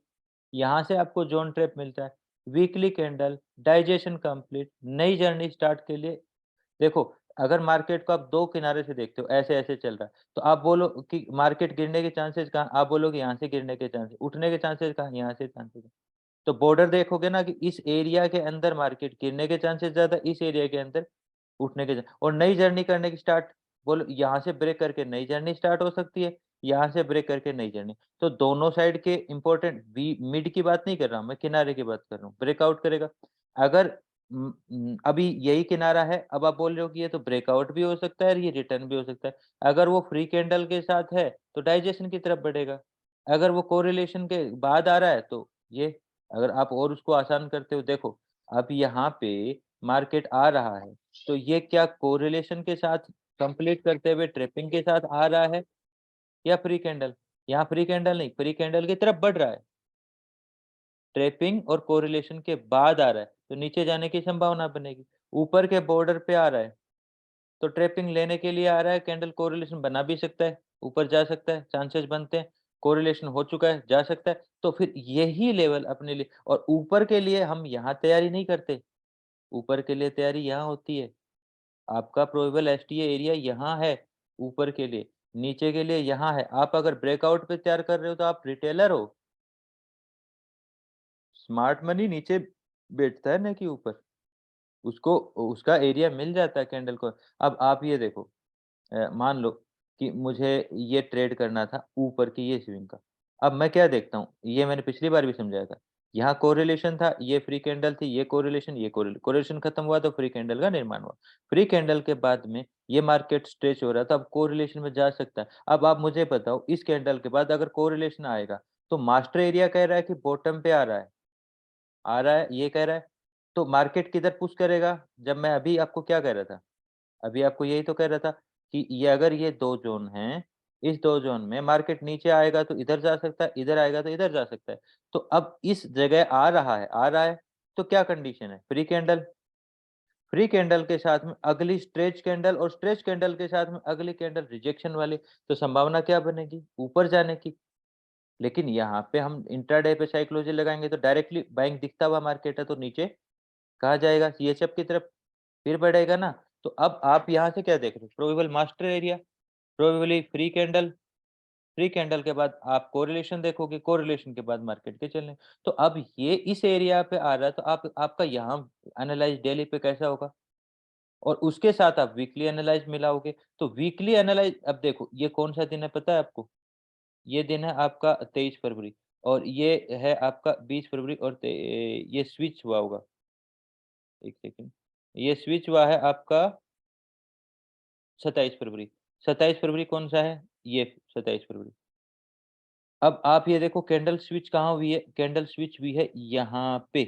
यहाँ से आपको जोन ट्रैप मिलता है। वीकली कैंडल, डाइजेशन कंप्लीट, नई जर्नी स्टार्ट के लिए। देखो, अगर मार्केट को आप 2 किनारे से देखते हो, ऐसे-ऐसे चल रहा है, तो आप बोलो कि मार्केट गिरने के चांसेस कहाँ? आप बोलोगे यहाँ से गिरने के चांसेस, उठने के चांसेस कहाँ? यहाँ से चांसेस। तो बॉर्डर देखोगे ना कि इस एरिया के अंदर मार्केट गिरने के चांसेस ज़्यादा, इस एरिया के अंदर उठने के और नई जर्नी करने की स्टार्ट, बोलो यहाँ से ब्रेक करके नई जर्नी स्टार्ट हो सकती है, यहाँ से ब्रेक करके नई जर्नी। तो दोनों साइड के इम्पोर्टेंट मिड की बात नहीं कर रहा हूँ, मैं किनारे की बात कर रहा हूँ। ब्रेकआउट करेगा। अगर अभी यही किनारा है, अब आप बोल रहे हो कि ये तो ब्रेकआउट भी हो सकता है और ये रिटर्न भी हो सकता है। अगर वो फ्री कैंडल के साथ है, तो डाइजेशन की तरफ बढ़ेगा। अगर वो कोरिलेशन के बाद आ रहा है, तो ये, अगर आप और उसको आसान करते हो, देखो, अब यहाँ पे मार्केट आ रहा है, तो ये क्या कोरिलेशन के साथ कंप्लीट करते हुए ट्रेपिंग के साथ आ रहा है या फ्री कैंडल? यहाँ फ्री कैंडल नहीं, फ्री कैंडल की तरफ बढ़ रहा है। ट्रेपिंग और कोरिलेशन के बाद आ रहा है, तो नीचे जाने की संभावना बनेगी। ऊपर के बॉर्डर पे आ रहा है, तो ट्रेपिंग लेने के लिए आ रहा है, कैंडल कोरिलेशन बना भी सकता है, ऊपर जा सकता है, चांसेस बनते हैं। कोरिलेशन हो चुका है, जा सकता है, तो फिर यही लेवल अपने लिए, और ऊपर के लिए हम यहाँ तैयारी नहीं करते, ऊपर के लिए तैयारी यहाँ होती है। आपका प्रोबेबल एसटीए एरिया यहाँ है ऊपर के लिए, नीचे के लिए यहाँ है। आप अगर ब्रेकआउट पे तैयार कर रहे हो तो आप रिटेलर हो। स्मार्ट मनी नीचे बैठता है ना कि ऊपर, उसको उसका एरिया मिल जाता है कैंडल को। अब आप ये देखो, मान लो कि मुझे ये ट्रेड करना था ऊपर की ये स्विंग का। अब मैं क्या देखता हूँ, ये मैंने पिछली बार भी समझाया था। यहाँ कोरिलेशन था, ये फ्री कैंडल थी, ये कोरिलेशन, ये कोरिलेशन खत्म हुआ तो फ्री कैंडल का निर्माण हुआ। फ्री कैंडल के बाद में ये मार्केट स्ट्रेच हो रहा था, अब कोरिलेशन में जा सकता है। अब आप मुझे बताओ, इस कैंडल के बाद अगर कोरिलेशन आएगा, तो मास्टर एरिया कह रहा है कि बॉटम पे आ रहा है, ये कह रहा है, तो मार्केट किधर पुश करेगा? जब मैं अभी आपको क्या कह रहा था? अभी आपको यही तो कह रहा था कि ये, अगर ये 2 ज़ोन हैं, इस 2 ज़ोन में मार्केट नीचे आएगा तो इधर जा सकता है, इधर आएगा तो इधर जा सकता है। तो अब इस जगह आ रहा है, तो क्या कंडीशन है? Free candle. फ्री कैंडल के साथ में अगली स्ट्रेच कैंडल और स्ट्रेच कैंडल के साथ में अगली कैंडल रिजेक्शन वाली, तो संभावना क्या बनेगी? ऊपर जाने की। लेकिन यहाँ पे हम इंट्राडे पे साइकोलॉजी लगाएँगे तो डायरेक्टली बाइंग दिखता हुआ मार्केट है, तो नीचे कहाँ जाएगा? सीएचएफ की तरफ, फिर बढ़ेगा ना। तो अब आप यहाँ से क्या देख रहे हो? Probable master area, probably free candle के बाद आप कोरिलेशन देखोगे, कोरिलेशन के बाद मार्केट के चलने। तो अब ये इस एरिया पे आ रहा है, तो आप, आपका यहाँ एनालाइज़ डेली पे कैसा होगा? और उसके साथ आप वीकली एनालाइज़ मिलाओगे, तो वीकली एनालाइज़, अब देखो ये कौन-सा दिन है पता है आपको? ये दिन है आपका 23 फरवरी, और ये है आपका 20 फरवरी, और ये स्विच हुआ होगा। 1 सेकंड, ये स्विच हुआ है आपका 27 फरवरी। 27 फरवरी कौन-सा है? ये 27 फरवरी। अब आप ये देखो, कैंडल स्विच कहाँ हुई है? कैंडल स्विच हुई है यहाँ पे।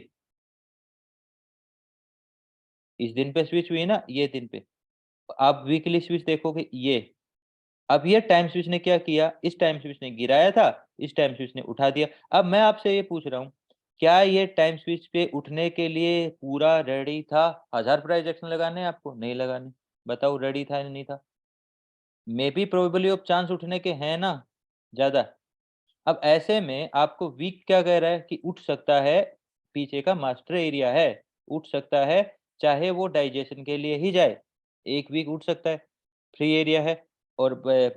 इस दिन पे स्विच हुई है ना, ये दिन पे। आप वीकली स्विच देखोगे, ये। अब ये टाइम स्विच ने क्या किया? इस टाइम स्विच ने गिराया था, इस टाइम स्विच ने उठा दिया। अब मैं आपसे ये पूछ रहा हूँ, क्या ये टाइम स्विच पे उठने के लिए पूरा रेडी था? 1000 प्राइस एक्शन लगाने हैं आपको? नहीं लगाने। बताओ रेडी था या नहीं था? May be probability of chance उठने के हैं ना, ज़्यादा। अब ऐसे में आपको वीक क्या कह रहा है कि उठ सकता है, पीछे का मास्टर एरिया है, उठ सकता है, चाहे वो डाइजेशन के लिए ही जाए, 1 वीक उठ सकता है, फ्री एरिया है और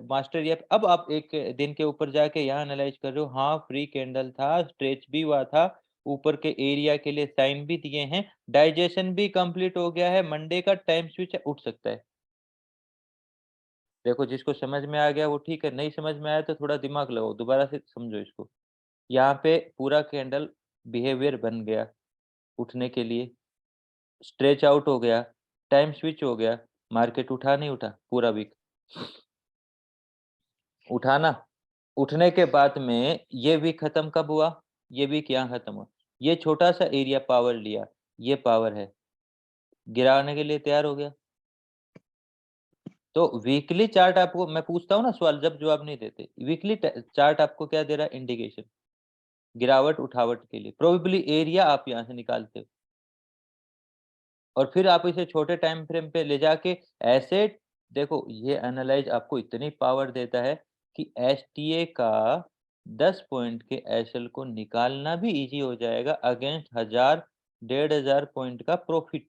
मास्टर एरिया पे। अब आप एक दिन के ऊपर जाके यहाँ एनालाइज कर रहे हो, हाँ फ्री कैंडल था, स्ट्रेच भी हुआ था, ऊपर के एरिया के लिए साइन भी दिए हैं, डाइजेशन भी कंप्लीट हो गया है, मंडे का टाइम स्विच है, उठ सकता है। देखो, जिसको समझ में आ गया वो ठीक है, नहीं समझ में आया तो थोड़ा दिमाग लगाओ, दोबारा से समझो इसको। यहाँ पे पूरा कैंडल बिहेवियर बन गया उठने के लिए, स्ट्रेच आउट हो गया, टाइम स्विच हो गया, मार्केट उठा नहीं उठा पूरा वीक? उठा ना? उठने के बाद में ये वीक खत्म कब हुआ? ये वीक यहाँ खत्म हुआ। ये छोटा-सा एरिया पावर लिया, ये पावर है, गिराने के लिए तैयार हो गया। तो वीकली चार्ट आपको, मैं पूछता हूँ ना सवाल, जब जवाब नहीं देते, वीकली चार्ट आपको क्या दे रहा है? इंडिकेशन, गिरावट उठावट के लिए। प्रोबेबली एरिया आप यहाँ से निकालते हो। और फिर आप इसे छोटे टाइम फ्रेम पे ले जाके ऐसे देखो, ये एनालाइज आपको इतनी पावर देता है कि एसटीए का 10 पॉइंट के एसएल को निकालना भी इजी हो जाएगा अगेंस्ट 1000 1500 पॉइंट का प्रॉफिट।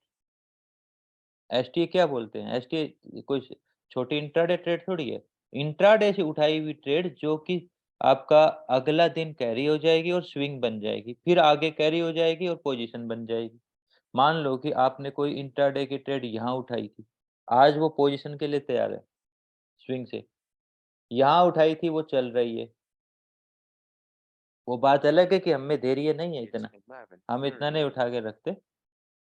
एसटीए क्या बोलते हैं? एसटीए कोई छोटी इंट्राडे ट्रेड थोड़ी है। इंट्राडे से उठाई हुई ट्रेड जो कि आपका अगला दिन कैरी हो जाएगी और स्विंग बन जाएगी, फिर आगे कैरी हो जाएगी और पोजीशन बन जाएगी। मान लो कि आपने कोई इंट्राडे की ट्रेड यहाँ उठाई थी, आज वो पोजीशन के लिए तैयार है स्विंग से, यहाँ उठाई थी वो चल रही है। वो बात अलग है कि हमें धैर्य नहीं है इतना, हम इतना नहीं उठा के रखते।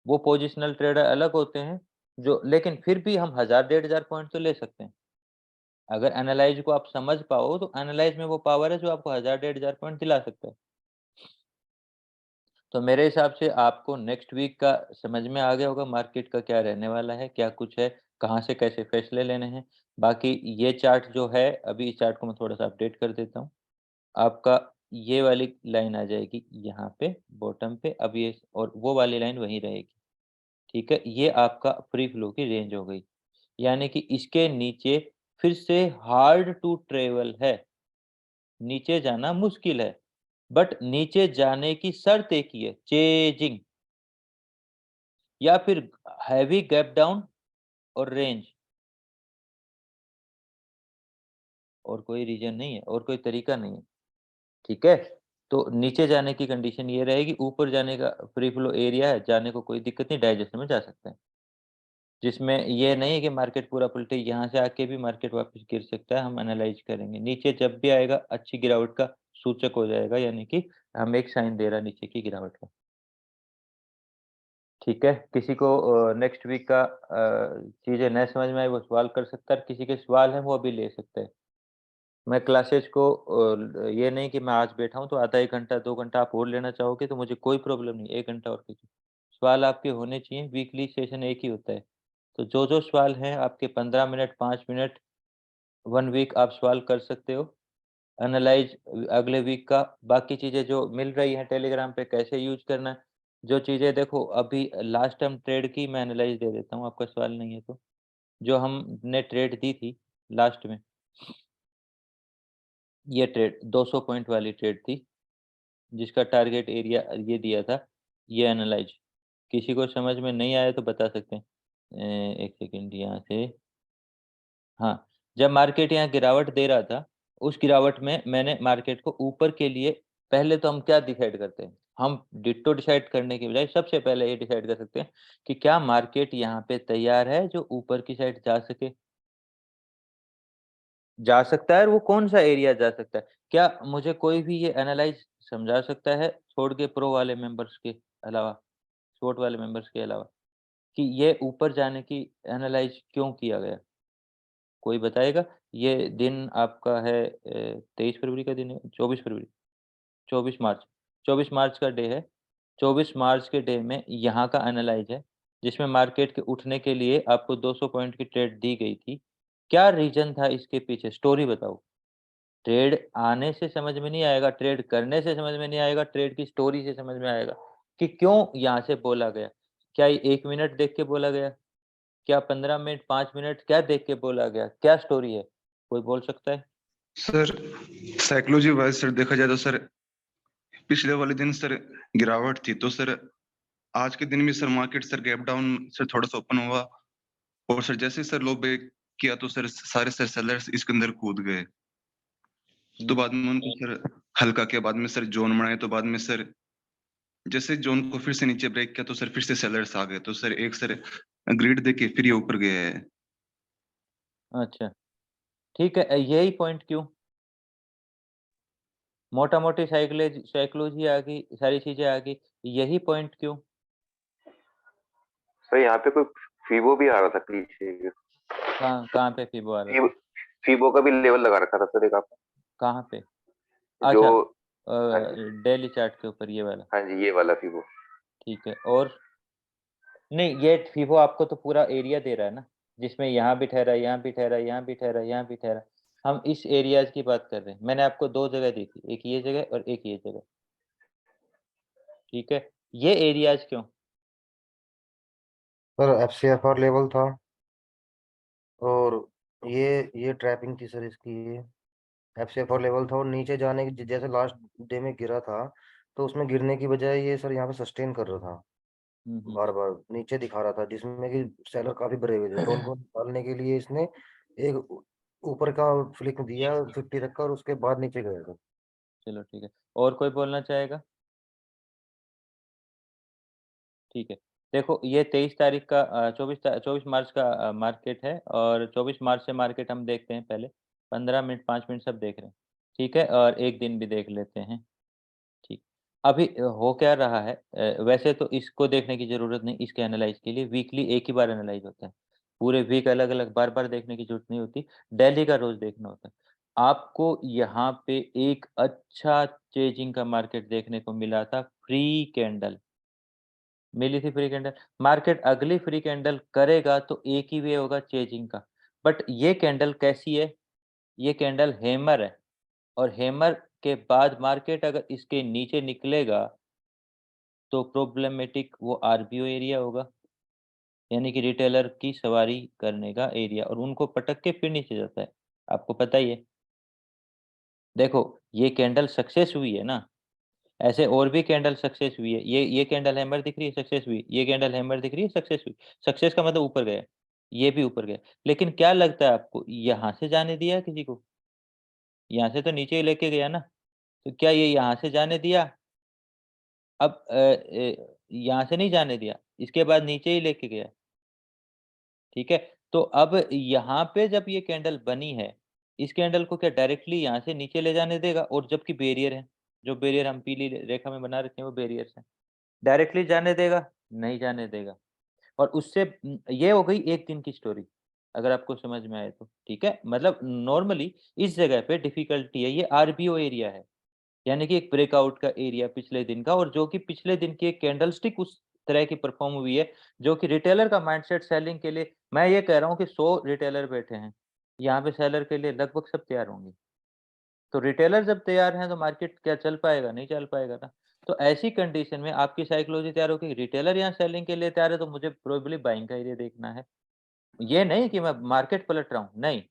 वो पोजिशनल ट्रेडर अलग होते हैं जो, लेकिन फिर भी हम 1000 1500 पॉइंट तो ले सकते हैं। अगर एनालाइज को आप समझ पाओ तो एनालाइज में वो पावर है जो आपको 1000 1500 पॉइंट दिला सकता है। तो मेरे हिसाब से आपको नेक्स्ट वीक का समझ में आ गया होगा मार्केट का क्या रहने वाला है, क्या कुछ है, कहाँ से कैसे फैसले लेने हैं। बाकी ये चार्ट जो है, अभी इस चार्ट को मैं थोड़ा-सा अपडेट कर देता हूँ। आपका ये वाली लाइन आ जाएगी यहाँ पे बॉटम पे, अब ये और वो वाली लाइन वहीं रहेगी, ठीक है? ये आपका फ्री फ्लो की रेंज हो गई। यानी कि इसके नीचे फिर से हार्ड टू ट्रैवल है, नीचे जाना मुश्किल है, बट नीचे जाने की शर्त एक ही है, चेजिंग या फिर हैवी गैप डाउन और रेंज। और कोई रीज़न नहीं है और कोई तरीका नहीं है, ठीक है? तो नीचे जाने की कंडीशन ये रहेगी, ऊपर जाने का फ्री फ्लो एरिया है, जाने को कोई दिक्कत नहीं, डाइजेशन में जा सकते हैं। जिसमें ये नहीं है कि मार्केट पूरा पलटे, यहाँ से आके भी मार्केट वापस गिर सकता है, हम एनालाइज़ करेंगे। नीचे जब भी आएगा अच्छी गिरावट का सूचक हो जाएगा, यानी कि हमें एक साइन दे रहा है नीचे की गिरावट का। ठीक है? किसी को नेक्स्ट वीक का चीज़ें नहीं समझ में आई वो सवाल कर सकता है, किसी के सवाल हैं वो अभी ले सकते हैं। मैं क्लासेस को ये नहीं कि मैं आज बैठा हूँ तो आधा 1 घंटा 2 घंटा आप और लेना चाहोगे तो मुझे कोई प्रॉब्लम नहीं, 1 घंटा और कीजिए। सवाल आपके होने चाहिए, वीकली सेशन एक ही होता है। तो जो-जो सवाल हैं आपके 15 मिनट, 5 मिनट, 1 वीक आप सवाल कर सकते हो। एनालाइज़ अगले वीक का, बाकी चीज़ें जो मिल रही हैं टेलीग्राम पे कैसे यूज़ करना है, जो चीज़ें देखो अभी लास्ट टाइम ट्रेड की मैं एनालाइज़ दे देता हूँ, आपका सवाल नहीं है तो। जो हमने ट्रेड दी थी लास्ट में, ये ट्रेड 200 पॉइंट वाली ट्रेड थी, जिसका टारगेट एरिया ये दिया था, ये एनालाइज़। किसी को समझ में नहीं आया तो बता सकते हैं। 1 सेकंड यहाँ से, हाँ, जब मार्केट यहाँ गिरावट दे रहा था, उस गिरावट में मैंने मार्केट को ऊपर के लिए, पहले तो हम क्या डिसाइड करते हैं? हम डिट्टो डिसाइड करने के बजाय सबसे पहले ये डिसाइड कर सकते हैं कि क्या मार्केट यहाँ पे तैयार है जो ऊपर की साइड जा सके? जा सकता है और वो कौन-सा एरिया जा सकता है? क्या मुझे कोई भी ये एनालाइज़ समझा सकता है, छोड़ के प्रो वाले मेंबर्स के अलावा, शॉर्ट वाले मेंबर्स के अलावा, कि ये ऊपर जाने की एनालाइज़ क्यों किया गया? कोई बताएगा? ये दिन आपका है 23 फरवरी का दिन है, 24 फरवरी, 24 मार्च, 24 मार्च का डे है। 24 मार्च के डे में यहाँ का एनालाइज़ है, जिसमें मार्केट के उठने के लिए आपको 200 पॉइंट की ट्रेड दी गई थी। क्या रीज़न था इसके पीछे? स्टोरी बताओ। ट्रेड आने से समझ में नहीं आएगा, ट्रेड करने से समझ में नहीं आएगा, ट्रेड की स्टोरी से समझ में आएगा कि क्यों यहाँ से बोला गया। क्या ये 1 मिनट देख के बोला गया? क्या 15 मिनट, 5 मिनट क्या देख के बोला गया? क्या स्टोरी है? कोई बोल सकता है? सर साइकोलॉजी वाइज सर देखा जाए तो सर पिछले वाले दिन सर गिरावट थी, तो सर आज के दिन में sir market sir gap down sir थोड़ा सा ओपन हुआ, और सर जैसे ही सर लो ब्रेक किया तो सर सारे सर सेलर्स इसके अंदर कूद गए। तो बाद में उनको सर हल्का किया, बाद में सर जोन बनाए, तो बाद में सर जैसे जोन को फिर से नीचे ब्रेक किया तो सर फिर से सेलर्स आ गए, तो सर एक सर ग्रिड देके फिर ये ऊपर गया है। अच्छा, ठीक है। यही पॉइंट क्यों? मोटा-मोटी साइकोलॉजी आ गई, सारी चीज़ें आ गई, यही पॉइंट क्यों? सर यहाँ पे कोई फीबो भी आ रहा था पीछे। कहाँ पे फिबो आ रहा था? फीबो फीबो का भी लेवल लगा रखा था सर एक आपने, कहाँ पे? जो अच्छा, हाँ जी, डेली चार्ट के ऊपर ये वाला, हाँ जी, ये वाला फीबो। ठीक है। और नहीं, ये फिबो आपको तो पूरा एरिया दे रहा है ना, जिसमें यहाँ भी ठहरा, यहाँ भी ठहरा, यहाँ भी ठहरा, यहाँ भी ठहरा। हम इस एरियाज़ की बात कर रहे हैं। मैंने आपको 2 जगह दी थी, एक ये जगह और एक ये जगह, ठीक है? ये एरियाज़ क्यों? सर FCFR लेवल था, और ये ट्रैपिंग थी सर इसकी। ये FCFR लेवल था, और नीचे जाने की जैसे लास्ट डे में गिरा था, तो उसमें गिरने की बजाय ये सर यहाँ पे सस्टेन कर रहा था, बार बार नीचे दिखा रहा था, जिसमें कि सेलर काफी भरे हुए थे। तो उनको निकालने के लिए इसने एक ऊपर का फ्लिक दिया 50 तक का, और उसके बाद नीचे गया था। चलो ठीक है, और कोई बोलना चाहेगा? ठीक है, देखो ये 23 तारीख का 24 मार्च का मार्केट है, और 24 मार्च से मार्केट हम देखते हैं। पहले 15 मिनट 5 मिनट सब देख रहे हैं, ठीक है, और एक दिन भी देख लेते हैं। ठीक, अभी हो क्या रहा है, वैसे तो इसको देखने की जरूरत नहीं, इसके एनालाइज के लिए वीकली एक ही बार एनालाइज होता है, पूरे वीक अलग अलग बार बार देखने की जरूरत नहीं होती, डेली का रोज देखना होता है। आपको यहाँ पे एक अच्छा चेजिंग का मार्केट देखने को मिला था, फ्री कैंडल मिली थी, फ्री कैंडल। मार्केट अगली फ्री कैंडल करेगा तो एक ही वे होगा चेजिंग का, बट ये कैंडल कैसी है, ये कैंडल हैमर है, और हैमर के बाद मार्केट अगर इसके नीचे निकलेगा तो प्रॉब्लमेटिक वो आरबीओ एरिया होगा, यानी कि रिटेलर की सवारी करने का एरिया, और उनको पटक के फिर नीचे जाता है, आपको पता ही है। देखो ये कैंडल सक्सेस हुई है ना, ऐसे और भी कैंडल सक्सेस हुई है, ये कैंडल हैमर दिख रही है, सक्सेस हुई, ये कैंडल हैमर दिख रही है, सक्सेस हुई। सक्सेस का मतलब ऊपर गया, ये भी ऊपर गया, लेकिन क्या लगता है आपको, यहाँ से जाने दिया किसी को? यहाँ से तो नीचे ही लेके गया ना, तो क्या ये यहाँ से जाने दिया? अब यहाँ से नहीं जाने दिया, इसके बाद नीचे ही लेके गया, ठीक है। तो अब यहाँ पे जब ये कैंडल बनी है, इस कैंडल को क्या डायरेक्टली यहाँ से नीचे ले जाने देगा? और जबकि बैरियर है, जो बैरियर हम पीली रेखा में बना रखे हैं वो बैरियर्स हैं, डायरेक्टली जाने देगा? नहीं जाने देगा। और उससे ये हो गई एक दिन की स्टोरी, अगर आपको समझ में आए तो, ठीक है। मतलब नॉर्मली इस जगह पे डिफिकल्टी है, ये आरबीओ एरिया है, यानी कि एक ब्रेकआउट का एरिया पिछले दिन का, और जो कि पिछले दिन की एक कैंडलस्टिक उस तरह की परफॉर्म हुई है, जो कि रिटेलर का माइंडसेट सेलिंग के लिए, मैं ये कह रहा हूँ कि 100 रिटेलर बैठे हैं यहाँ पे, सेलर के लिए लगभग सब तैयार होंगे। तो रिटेलर जब तैयार हैं तो मार्केट क्या चल पाएगा? नहीं चल पाएगा ना। तो ऐसी कंडीशन में आपकी साइकोलॉजी तैयार होगी, रिटेलर यहाँ सेलिंग के लिए तैयार है, तो मुझे प्रोबेबली बाइंग का एरिया देखना है। ये नहीं कि मैं मार्केट पलट रहा हूँ, नहीं,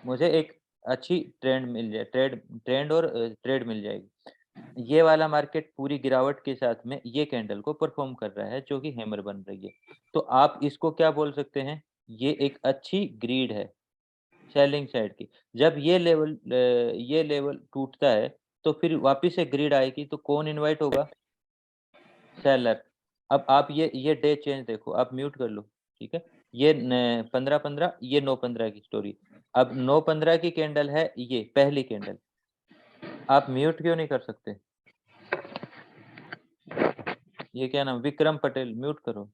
मुझे एक अच्छी ट्रेंड मिल जाए, ट्रेंड और ट्रेड मिल जाएगी। ये वाला मार्केट पूरी गिरावट के साथ में ये कैंडल को परफॉर्म कर रहा है, जो कि हैमर बन रही है। तो आप इसको क्या बोल सकते हैं, ये एक अच्छी ग्रीड है सेलिंग साइड की। जब ये लेवल टूटता है तो फिर वापस से ग्रिड आएगी, तो कौन इनवाइट होगा? सेलर। अब आप ये डे चेंज देखो, आप म्यूट कर लो, ठीक है। ये 15-15, ये 9-15 की स्टोरी। अब 9-15 की कैंडल है, ये पहली कैंडल, आप म्यूट क्यों नहीं कर सकते? ये क्या नाम, विक्रम पटेल, म्यूट करो,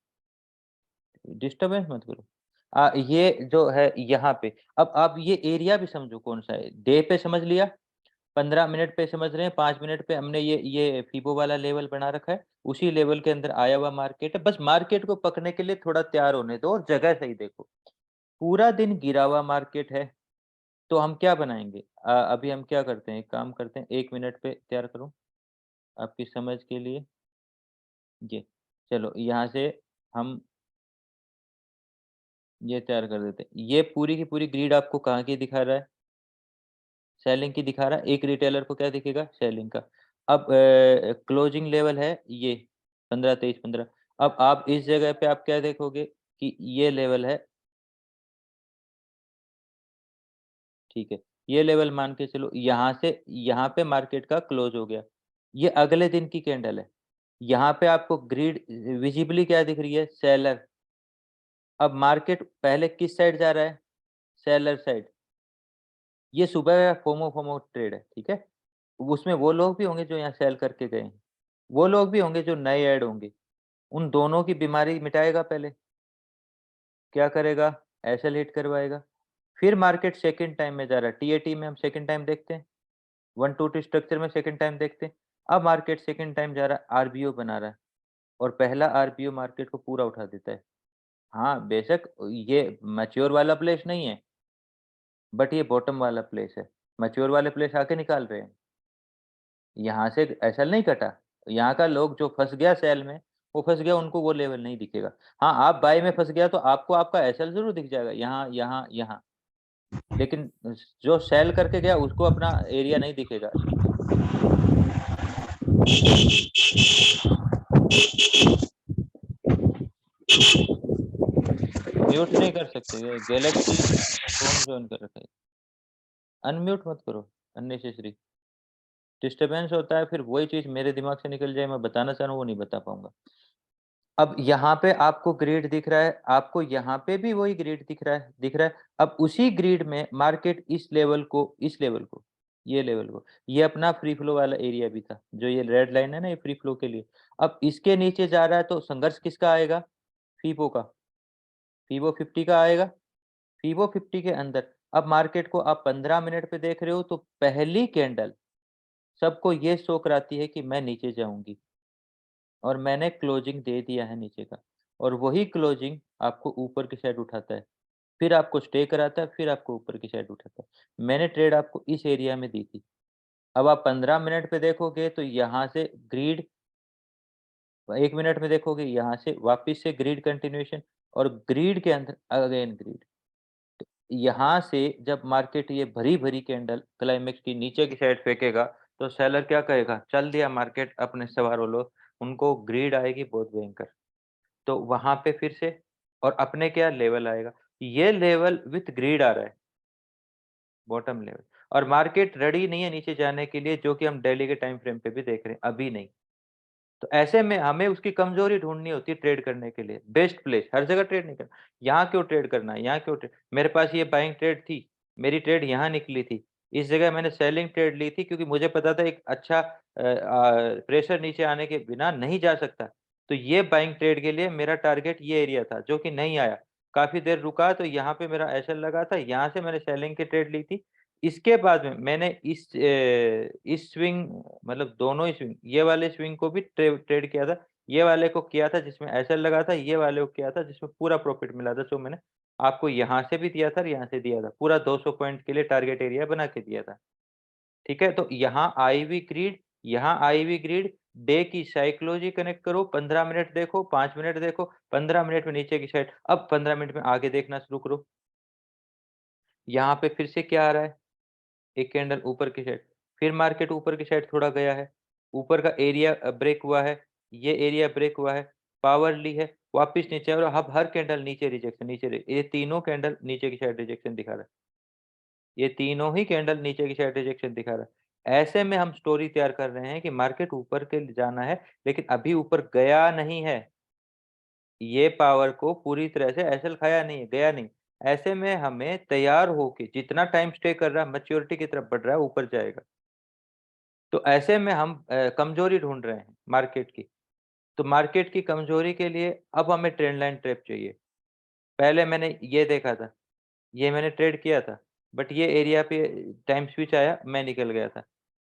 डिस्टरबेंस मत करो। ये जो है यहाँ पे, अब आप ये एरिया भी समझो कौन सा है, डे पे समझ लिया, 15 मिनट पे समझ रहे हैं, 5 मिनट पे हमने ये फीबो वाला लेवल बना रखा है, उसी लेवल के अंदर आया हुआ मार्केट है। बस मार्केट को पकड़ने के लिए थोड़ा तैयार होने दो, और जगह सही देखो। पूरा दिन गिरा हुआ मार्केट है, तो हम क्या बनाएंगे? अभी हम क्या करते हैं, एक काम करते हैं, 1 मिनट पे तैयार करो आपकी समझ के लिए। ये चलो यहाँ से हम ये तैयार कर देते हैं। ये पूरी की पूरी ग्रिड आपको कहाँ की दिखा रहा है? सेलिंग की दिखा रहा है। एक रिटेलर को क्या दिखेगा? सेलिंग का। अब क्लोजिंग लेवल है ये 15, 23, 15। अब आप इस जगह पे आप क्या देखोगे कि ये लेवल है, ठीक है, ये लेवल मान के चलो, यहाँ से यहाँ पे मार्केट का क्लोज हो गया, ये अगले दिन की कैंडल है। यहाँ पे आपको ग्रिड विजिबली क्या दिख रही है? सेलर। अब मार्केट पहले किस साइड जा रहा है? Seller side. ये सुबह का फोमो फोमो ट्रेड है, ठीक है। उसमें वो लोग भी होंगे जो यहाँ सेल करके गए हैं, वो लोग भी होंगे जो नए ऐड होंगे, उन दोनों की बीमारी मिटाएगा पहले, क्या करेगा? एसएल हिट करवाएगा। फिर मार्केट सेकंड टाइम में जा रहा है, टीएटी में हम सेकंड टाइम देखते हैं, 1-2 स्ट्रक्चर में सेकंड टाइम देखते हैं। अब मार्केट सेकंड टाइम जा रहा है, आरबीओ बना रहा है, और पहला आरबीओ मार्केट को पूरा उठा देता है। हाँ बेशक ये मैच्योर वाला प्लेस नहीं है, बट ये बॉटम वाला प्लेस है। मैच्योर वाले प्लेस आके निकाल रहे हैं, यहाँ से एसएल नहीं कटा, यहाँ का लोग जो फंस गया सेल में, वो फंस गया, उनको वो लेवल नहीं दिखेगा। हाँ, आप बाय में फंस गया तो आपको आपका एसएल जरूर दिख जाएगा, यहाँ यहाँ यहाँ, लेकिन जो सेल करके गया उसको अपना एरिया नहीं दिखेगा। म्यूट नहीं कर सकते, गैलेक्सी फोन ज्वाइन कर रखा है, अनम्यूट मत करो अननेसेसरी, डिस्टरबेंस होता है, फिर वही चीज मेरे दिमाग से निकल जाए, मैं बताना चाह रहा हूँ वो नहीं बता पाऊंगा। अब यहाँ पे आपको ग्रिड दिख रहा है, आपको यहाँ पे भी वही ग्रिड दिख रहा है। अब उसी ग्रिड में मार्केट इस लेवल को, ये लेवल को, ये अपना फ्री फ्लो वाला एरिया भी था, जो ये रेड लाइन है ना, ये फ्री फ्लो के लिए। अब इसके नीचे जा रहा है तो संघर्ष किसका आएगा? फीबो का, फीबो 50 का आएगा। फीबो 50 के अंदर अब मार्केट को आप 15 मिनट पे देख रहे हो, तो पहली कैंडल सबको ये शो कराती है कि मैं नीचे जाऊंगी, और मैंने क्लोजिंग दे दिया है नीचे का, और वही क्लोजिंग आपको ऊपर की साइड उठाता है, फिर आपको स्टे कराता है, फिर आपको ऊपर की साइड उठाता है। मैंने ट्रेड आपको इस एरिया में दी थी। अब आप 15 मिनट पे देखोगे तो यहाँ से ग्रीड, 1 मिनट में देखोगे यहाँ से वापस से ग्रीड कंटिन्यूएशन, और ग्रीड के अंदर अगेन ग्रीड। तो यहाँ से जब मार्केट ये भरी भरी कैंडल क्लाइमेक्स की नीचे की साइड फेंकेगा, तो सेलर क्या कहेगा? चल दिया मार्केट, अपने सवार लो, उनको ग्रीड आएगी बहुत भयंकर। तो वहां पे फिर से, और अपने क्या लेवल आएगा, ये लेवल विथ ग्रीड आ रहा है, बॉटम लेवल, और मार्केट रेडी नहीं है नीचे जाने के लिए, जो कि हम डेली के टाइम फ्रेम पे भी देख रहे हैं, अभी नहीं। तो ऐसे में हमें उसकी कमजोरी ढूंढनी होती है ट्रेड करने के लिए। बेस्ट प्लेस, हर जगह ट्रेड नहीं करना, यहाँ क्यों ट्रेड करना है, यहाँ क्यों ट्रेड, मेरे पास ये बाइंग ट्रेड थी, मेरी ट्रेड यहाँ निकली थी, इस जगह मैंने सेलिंग ट्रेड ली थी, क्योंकि मुझे पता था एक अच्छा प्रेशर नीचे आने के बिना नहीं जा सकता। तो ये बाइंग ट्रेड के लिए मेरा टारगेट ये एरिया था, जो कि नहीं आया, काफी देर रुका, तो यहाँ पे मेरा एसएल लगा था, यहाँ से मैंने सेलिंग की ट्रेड ली थी। इसके बाद में मैंने इस स्विंग, मतलब दोनों ही स्विंग, ये वाले स्विंग को भी ट्रेड किया था, ये वाले को किया था जिसमें एसएल लगा था, ये वाले को किया था जिसमें पूरा प्रॉफिट मिला था, जो मैंने आपको यहाँ से भी दिया था और यहाँ से दिया था, पूरा 200 पॉइंट के लिए टारगेट एरिया बना के दिया था। ठीक है, तो यहाँ आई हुई ग्रीड, यहाँ आई हुई ग्रीड, डे की साइकोलॉजी कनेक्ट करो, 15 मिनट देखो, 5 मिनट देखो, 15 मिनट में नीचे की साइड, अब 15 मिनट में आगे देखना शुरू करो। यहाँ पे फिर से क्या आ रहा है? एक कैंडल ऊपर की साइड, फिर मार्केट ऊपर की साइड थोड़ा गया है, ऊपर का एरिया ब्रेक हुआ है, ये एरिया ब्रेक हुआ है, पावर ली है, वापस नीचे, और अब हर कैंडल नीचे रिजेक्शन, ये तीनों कैंडल नीचे की साइड रिजेक्शन दिखा रहा है, ये तीनों ही कैंडल नीचे की साइड रिजेक्शन दिखा रहा है। ऐसे में हम स्टोरी तैयार कर रहे हैं कि मार्केट ऊपर के जाना है, लेकिन अभी ऊपर गया नहीं है, ये पावर को पूरी तरह से एसएल खाया नहीं है, गया नहीं। ऐसे में हमें तैयार होके, जितना टाइम स्टे कर रहा है मैच्योरिटी की तरफ बढ़ रहा है, ऊपर जाएगा। तो ऐसे में हम कमजोरी ढूंढ रहे हैं मार्केट की। तो मार्केट की कमजोरी के लिए अब हमें ट्रेंड लाइन ट्रैप चाहिए। पहले मैंने ये देखा था, ये मैंने ट्रेड किया था, बट ये एरिया पे टाइम स्विच आया, मैं निकल गया था,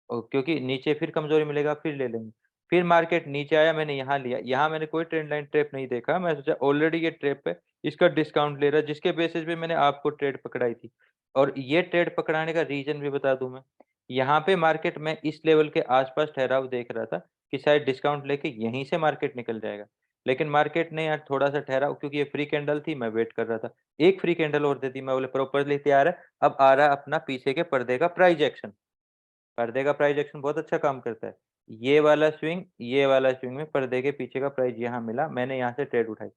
और क्योंकि नीचे फिर कमजोरी मिलेगा, फिर ले लेंगे। फिर मार्केट नीचे आया, मैंने यहाँ लिया, यहाँ मैंने कोई ट्रेंड लाइन ट्रैप नहीं देखा, मैं सोचा ऑलरेडी ये ट्रैप है, इसका डिस्काउंट ले रहा है, जिसके बेसिस पे मैंने आपको ट्रेड पकड़ाई थी। और ये ट्रेड पकड़ाने का रीजन भी बता दूं मैं, यहाँ पे मार्केट में इस लेवल के आसपास ठहराव देख रहा था कि शायद डिस्काउंट लेके यहीं से मार्केट निकल जाएगा, लेकिन मार्केट ने यार थोड़ा सा ठहराव, क्योंकि ये फ्री कैंडल थी, मैं वेट कर रहा था, एक फ्री कैंडल और देती, मैं बोले प्रॉपरली तैयार है। अब आ रहा अपना पीछे के पर्दे का प्राइस एक्शन, पर्दे का प्राइस एक्शन बहुत अच्छा काम करता है। ये वाला स्विंग, ये वाला स्विंग में पर्दे के पीछे का प्राइस यहाँ मिला, मैंने यहाँ से ट्रेड उठाई,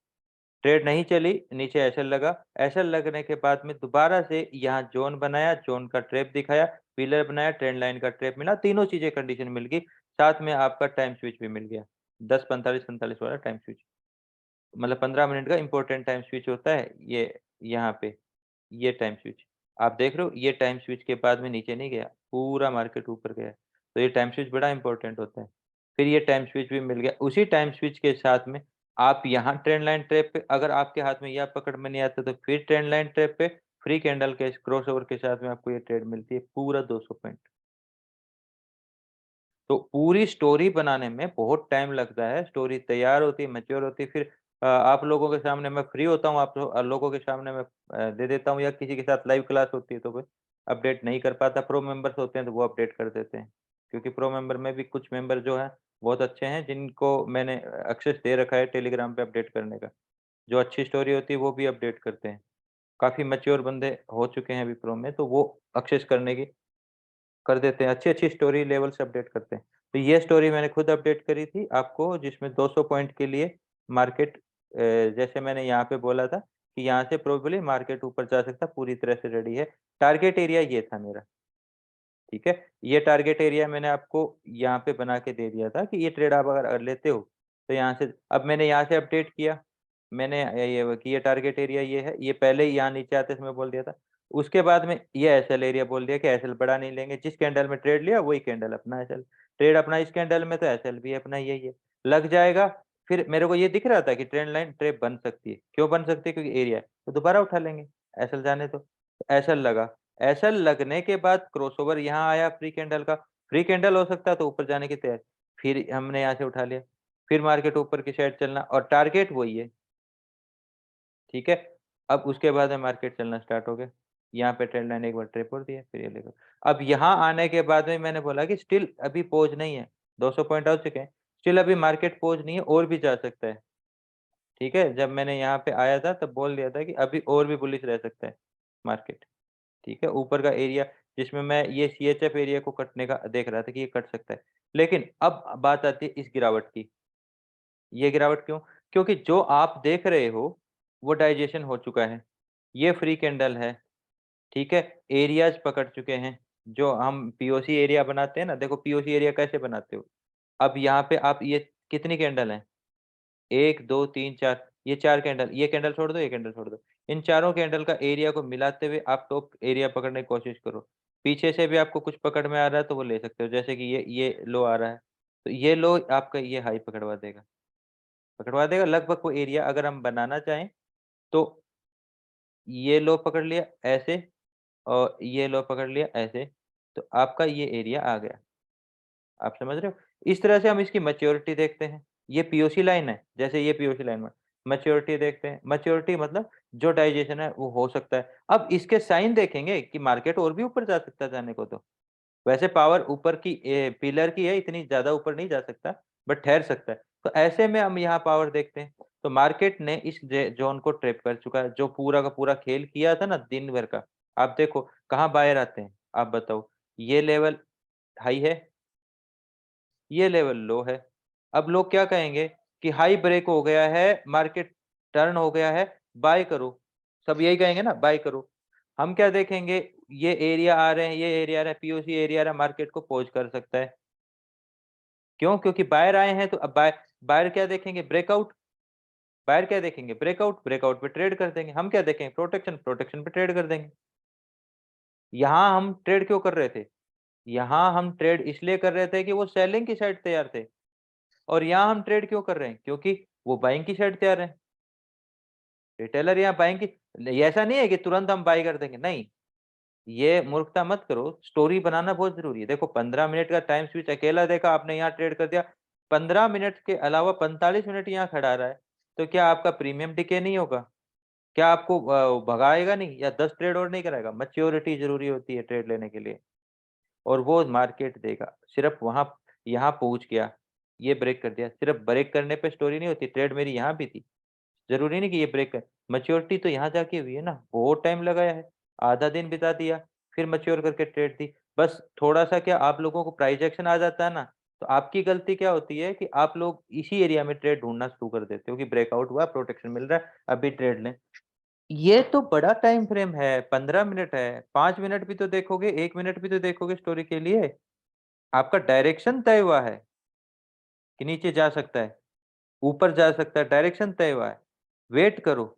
ट्रेड नहीं चली, नीचे एसएल लगा, एसएल लगने के बाद में दोबारा से यहाँ जोन बनाया, जोन का ट्रैप दिखाया, पिलर बनाया, ट्रेंड लाइन का ट्रैप मिला, तीनों चीजें कंडीशन मिल गई, साथ में आपका टाइम स्विच भी मिल गया, 10:45-45 वाला टाइम स्विच, मतलब 15 मिनट का इंपॉर्टेंट टाइम स्विच होता है ये, यहाँ पे ये टाइम स्विच आप देख रहे हो, ये टाइम स्विच के बाद में नीचे नहीं गया, पूरा मार्केट ऊपर गया, तो ये टाइम स्विच बड़ा इंपॉर्टेंट होता है। फिर ये टाइम स्विच भी मिल गया, उसी टाइम स्विच के साथ में आप यहाँ ट्रेंड लाइन ट्रैप पे, अगर आपके हाथ में यह पकड़ में नहीं आता, तो फिर ट्रेंड लाइन ट्रैप पे फ्री कैंडल के क्रॉसओवर के साथ में आपको ये ट्रेड मिलती है, पूरा 200 पॉइंट। तो पूरी स्टोरी बनाने में बहुत टाइम लगता है, स्टोरी तैयार होती है, मैच्योर होती है, फिर आप लोगों के सामने मैं फ्री होता हूँ, आप लोगों के सामने मैं दे देता हूँ, या किसी के साथ लाइव क्लास होती है तो कोई अपडेट नहीं कर पाता, प्रो मेंबर्स होते हैं तो वो अपडेट कर देते हैं। क्योंकि प्रो मेंबर में भी कुछ मेंबर जो है बहुत अच्छे हैं, जिनको मैंने एक्सेस दे रखा है टेलीग्राम पे अपडेट करने का। जो अच्छी स्टोरी होती है वो भी अपडेट करते हैं। काफ़ी मैच्योर बंदे हो चुके हैं अभी प्रो में, तो वो एक्सेस करने की कर देते हैं, अच्छी-अच्छी स्टोरी लेवल से अपडेट करते हैं। तो ये स्टोरी मैंने खुद अपडेट करी थी आपको, जिसमें 200 पॉइंट के लिए मार्केट जैसे मैंने यहाँ पे बोला था कि यहाँ से प्रोबेबली मार्केट ऊपर जा सकता है, पूरी तरह से रेडी है। टारगेट एरिया ये था मेरा, ठीक है? ये टारगेट एरिया मैंने आपको यहाँ पे बना के दे दिया था कि ये ट्रेड आप अगर लेते हो, तो यहाँ से अब मैंने यहाँ से अपडेट किया। मैंने ये कि ये टारगेट एरिया ये है, ये पहले ही यहाँ नीचे आते समय बोल दिया था। उसके बाद में ये एसएल एरिया बोल दिया कि एसएल बड़ा नहीं लेंगे, जिस कैंडल में ट्रेड लिया वही कैंडल अपना एसएल। ट्रेड अपना इस कैंडल में तो एसएल भी अपना यही है, लग जाएगा। फिर मेरे को ये दिख रहा था कि ट्रेंड लाइन ट्रेप बन सकती है। क्यों बन सकती है? क्योंकि एरिया है, तो दोबारा उठा लेंगे, एसएल जाने दो। एसएल लगा, एसएल लगने के बाद क्रॉसओवर यहाँ आया फ्री कैंडल का, फ्री कैंडल हो सकता है तो ऊपर जाने की तैयारी, फिर हमने यहाँ से उठा लिया, फिर मार्केट ऊपर की साइड चलना और टारगेट वही है, ठीक है? अब उसके बाद में मार्केट चलना स्टार्ट हो गया। यहाँ पे ट्रेंड लाइन एक बार ट्रिप और दिया, फिर ये लेकर अब यहाँ आने के बाद में मैंने बोला कि स्टिल अभी पॉज़ नहीं है, 200 पॉइंट आ चुके हैं, स्टिल अभी मार्केट पॉज़ नहीं है, और भी जा सकता है, ठीक है? जब मैंने यहाँ पे आया था तब बोल दिया था कि अभी और भी बुलिश रह सकता है मार्केट। ठीक है, ऊपर का एरिया जिसमें मैं ये सीएचएफ एरिया को कटने का देख रहा था कि ये कट सकता है। लेकिन अब बात आती है इस गिरावट की। ये गिरावट क्यों? क्योंकि जो आप देख रहे हो, वो डाइजेशन हो चुका है। ये फ्री कैंडल है, ठीक है? एरियाज़ पकड़ चुके हैं। जो हम पीओसी एरिया बनाते हैं ना, देखो पीओसी एरिया कैसे बनाते हो? अब यहाँ पे आप ये कितनी कैंडल हैं? 1, 2, 3, 4 ये 4 कैंडल, ये कैंडल छोड़ दो, ये कैंडल छोड़ दो। इन चारों कैंडल का एरिया को मिलाते हुए आप टॉप एरिया पकड़ने की कोशिश करो। पीछे से भी आपको कुछ पकड़ में आ रहा है तो वो ले सकते हो, जैसे कि ये लो आ रहा है, तो ये लो आपका ये हाई पकड़वा देगा लगभग वो एरिया। अगर हम बनाना चाहें तो ये लो पकड़ लिया ऐसे और ये लो पकड़ लिया ऐसे, तो आपका ये एरिया आ गया। आप समझ रहे हो? इस तरह से हम इसकी मैच्योरिटी देखते हैं। ये पीओसी लाइन है, जैसे ये पीओसी लाइन में मैच्योरिटी देखते हैं। मैच्योरिटी मतलब जो डाइजेशन है वो हो सकता है। अब इसके साइन देखेंगे कि मार्केट और भी ऊपर जा सकता है जाने को तो। वैसे पावर ऊपर की पिलर की है, इतनी ज़्यादा ऊपर नहीं जा सकता, बट ठहर सकता है। तो ऐसे में हम यहाँ पावर देखते हैं। तो मार्केट ने इस ज़ोन को ट्रैप कर चुका है, जो पूरा का पूरा खेल किया था ना दिन भर का। आप देखो कहाँ बायर आते हैं, आप बताओ? ये लेवल हाई है, ये लेवल लो है। अब लोग क्या कहेंगे कि हाई ब्रेक हो गया है, मार्केट टर्न हो गया है, बाय करो। सब यही कहेंगे ना, बाय करो। हम क्या देखेंगे, ये एरिया आ रहे हैं, ये एरिया आ रहा है, पीओसी एरिया आ रहा है, मार्केट को पॉज़ कर सकता है। क्यों? क्योंकि बायर आए हैं, तो अब बायर क्या देखेंगे? ब्रेकआउट। बायर क्या देखेंगे? ब्रेकआउट। ब्रेकआउट पे ट्रेड कर देंगे। हम क्या देखेंगे? प्रोटेक्शन। प्रोटेक्शन पे ट्रेड कर देंगे। यहाँ हम ट्रेड क्यों कर रहे थे? यहाँ हम ट्रेड इसलिए कर रहे थे कि वो सेलिंग की साइड तैयार थे। और यहाँ हम ट्रेड क्यों कर रहे हैं? क्योंकि वो बाइंग की साइड तैयार है। रिटेलर यहाँ बाइंग की, ऐसा नहीं है कि तुरंत हम बाय कर देंगे, नहीं। ये मूर्खता मत करो, स्टोरी बनाना बहुत ज़रूरी है। देखो 15 मिनट का टाइम स्विच अकेला देखा आपने, यहाँ ट्रेड कर दिया। 15 मिनट के अलावा 45 मिनट यहाँ खड़ा रहा है, तो क्या आपका प्रीमियम डिके नहीं होगा? क्या आपको भगाएगा नहीं या 10 ट्रेड और नहीं कराएगा? मैच्योरिटी ज़रूरी होती है ट्रेड लेने के लिए, और वो मार्केट देगा। सिर्फ वहाँ यहाँ पहुँच गया, ये ब्रेक कर दिया। सिर्फ ब्रेक करने पे स्टोरी नहीं होती, ट्रेड मेरी यहाँ भी थी। ज़रूरी नहीं कि ये ब्रेक है, मैच्योरिटी तो यहाँ जाके हुई है ना, बहुत टाइम लगाया है, आधा दिन बिता दिया, फिर मैच्योर करके ट्रेड दी। बस थोड़ा-सा क्या आप लोगों को प्राइस एक्शन आ जाता है ना, तो आपकी गलती क्या होती है कि आप लोग इसी एरिया में ट्रेड ढूँढना शुरू कर देते हो कि ब्रेकआउट हुआ, प्रोटेक्शन मिल रहा है, अभी ट्रेड लें। ये तो बड़ा टाइम फ्रेम है, 15 मिनट है, 5 मिनट भी तो देखोगे, 1 मिनट भी तो देखोगे स्टोरी के लिए। आपका डायरेक्शन तय हुआ है कि नीचे जा सकता है, ऊपर जा सकता है, डायरेक्शन तय हुआ है। वेट करो।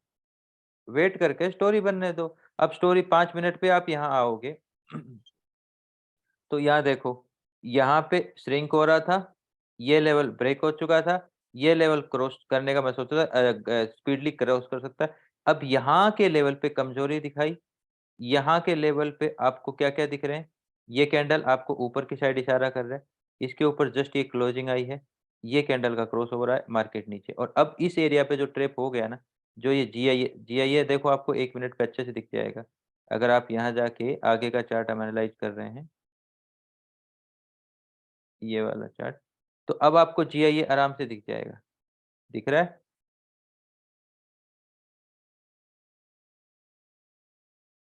वेट करके स्टोरी बनने दो। अब स्टोरी 5 मिनट पे आप यहाँ आओगे तो यहाँ देखो, यहाँ पे श्रिंक हो रहा था, ये लेवल ब्रेक हो चुका था, ये लेवल क्रॉस करने का मैं सोच रहा था स्पीडली क्रॉस कर सकता है। अब यहाँ के लेवल पे कमजोरी दिखाई, यहाँ के लेवल पे आपको क्या-क्या दिख रहे हैं? ये कैंडल आपको ऊपर की साइड इशारा कर रहा है, इसके ऊपर जस्ट ये क्लोजिंग आई है, ये कैंडल का क्रॉसओवर आया, मार्केट नीचे। और अब इस एरिया पे जो ट्रैप हो गया ना, जो ये जीआईए देखो आपको 1 मिनट पे अच्छे से दिख जाएगा। अगर आप यहाँ जाके आगे का चार्ट हम एनालाइज़ कर रहे हैं ये वाला चार्ट। तो अब आपको GIA आराम से दिख जाएगा, दिख रहा है?